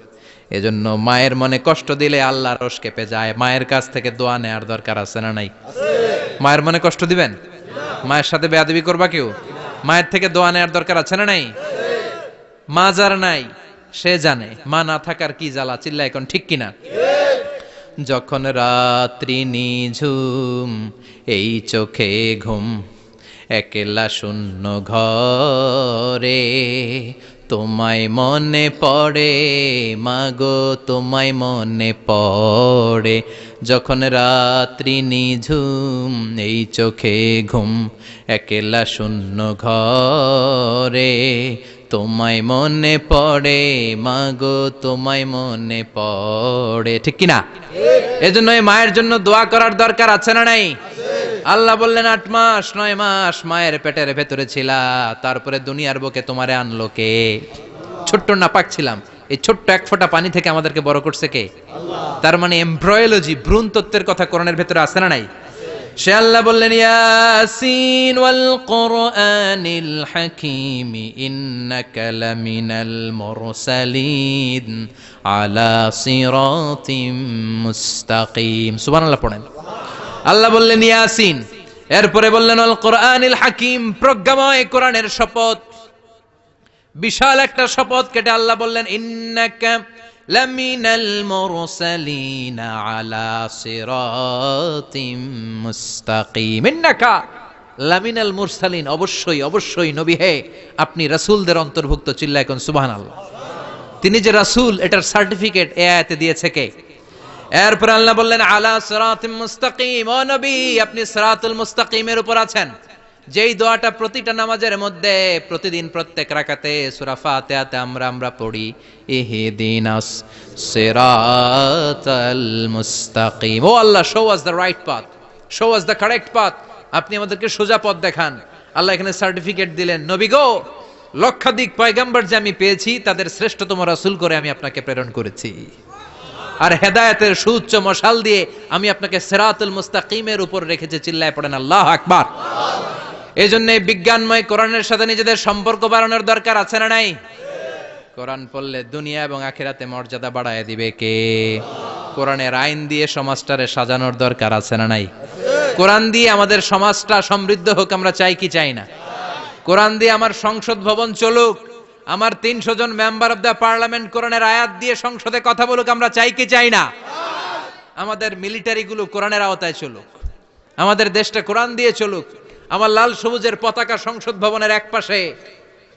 এজন্য মায়ের মনে কষ্ট দিলে আল্লাহ রোষ কেঁপে যায়। মায়ের কাছ থেকে দোয়া নেওয়ার দরকার আছে না নাই? মায়ের মনে কষ্ট দিবেন? মায়ের সাথে বেয়াদবি করবা কেউ? মায়ের থেকে দোয়া নেওয়ার দরকার আছে না নাই? মা যার নাই সে জানে মা না থাকার কি জ্বালা। চিল্লা এখন ঠিক কিনা? যখন রাত্রি নিঝুম, এই চোখে ঘুম, একলা শূন্য ঘরে, তোমায় মনে পড়ে মাগো, তোমায় মনে পড়ে। যখন রাত্রি নিঝুম, এই চোখে ঘুম, একলা শূন্য ঘরে, তোমায় মনে পড়ে মাগো, তোমায় মনে পড়ে। ঠিক কিনা? এজন্য এই মায়ের জন্য দোয়া করার দরকার আছে না নাই? আল্লাহ বললেন 8 মাস 9 মাস মায়ের পেটের ভেতরে ছিলা, তারপরে দুনিয়ার বুকে তোমারে আনলো কে? ছোট্ট নাপাক ছিলাম, এই ছোট্ট এক ফোঁটা পানি থেকে আমাদেরকে বড় করছে কে? আল্লাহ। তার মানে এমব্রয়োলজি, ভ্রূণ তত্ত্বের কথা কোরআনের ভেতরে আছে না নাই? সে আল্লাহ বললেন ইয়াসিন ওয়াল কোরআনিল হাকীম ইন্নাকা লামিনাল মুরসালিন আলা সিরাতিম মুস্তাকিম। সুবহানাল্লাহ পড়েন। আল্লাহ বললেন ইয়াসিন, এরপরে বললেন আল কোরআনিল হাকীম, প্রজ্ঞাময় কোরআনের শপথ। বিশাল একটা শপথ কেটে আল্লাহ বললেন ইন্নাকা লামিনাল মুরসালিন আলা সিরাতিম মুস্তাকিম। ইন্নাকা লামিনাল মুরসালিন, অবশ্যই অবশ্যই নবী হে আপনি রাসূলদের অন্তর্ভুক্ত। চিল্লায় কোন সুবহানাল্লাহ। তিনি যে রাসূল এটার সার্টিফিকেট এই আয়াতে দিয়েছে কে? এরপর আল্লাহ বললেন আলা সিরাতিম মুস্তাকিম, ও নবী আপনি সিরাতুল মুস্তাকিমের উপর আছেন। যেই দোয়াটা প্রতিটা নামাজের মধ্যে প্রতিদিন প্রত্যেক রাকাতে সূরা ফাতিহাতে আমরা পড়ি, ইহদিনাস সিরাতাল মুস্তাকিম। ও আল্লাহ, show us the right path, show us the correct path. আপনি আমাদেরকে সোজা পথ দেখান। আল্লাহ এখানে সার্টিফিকেট দিলেন, নবী গো লক্ষাধিক পয়গম্বর যে আমি পেয়েছি তাদের শ্রেষ্ঠতম রাসূল করে আমি আপনাকে প্রেরণ করেছি। আর হেদায়েতের সুউচ্চ মশাল দিয়ে আমি আপনাকে সিরাতুল মুস্তাকিমের উপর রেখেছি। চিল্লায় পড়েন আল্লাহু আকবার। এই জন্য বিজ্ঞানময় কোরআনের সাথে নিজেদের সম্পর্ক বাড়ানোর দরকার আছে না নাই? কোরআন পড়লে দুনিয়া এবং আখিরাতে মর্যাদা বাড়ায় দিবে কে? কোরআনের আইন দিয়ে সমাজটারে সাজানোর দরকার আছে না নাই? কোরআন দিয়ে আমাদের সমাজটা সমৃদ্ধ হোক আমরা চাই কি চাই না? কোরআন দিয়ে আমার সংসদ ভবন চলুক, আমার 300 জন মেম্বার অফ দ্য পার্লামেন্ট কোরআনের আয়াত দিয়ে সংসদে কথা বলুক আমরা চাই কি চাই না? আমাদের মিলিটারিগুলো কোরআনের আওতায় চলুক, আমাদের দেশটা কোরআন দিয়ে চলুক। আমার লাল সবুজের পতাকা সংসদ ভবনের এক পাশে,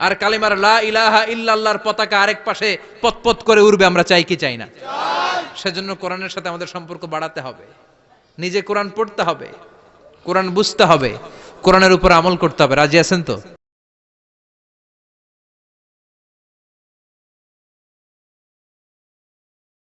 আর কালিমার লা ইলাহা ইল্লাল্লাহর পতাকা আরেক পাশে পতপত করে উড়বে, আমরা চাই কি চাই না? সেজন্য কোরআনের সাথে আমাদের সম্পর্ক বাড়াতে হবে, নিজে কোরআন পড়তে হবে, কোরআন বুঝতে হবে, কোরআনের উপর আমল করতে হবে। রাজি আছেন তো?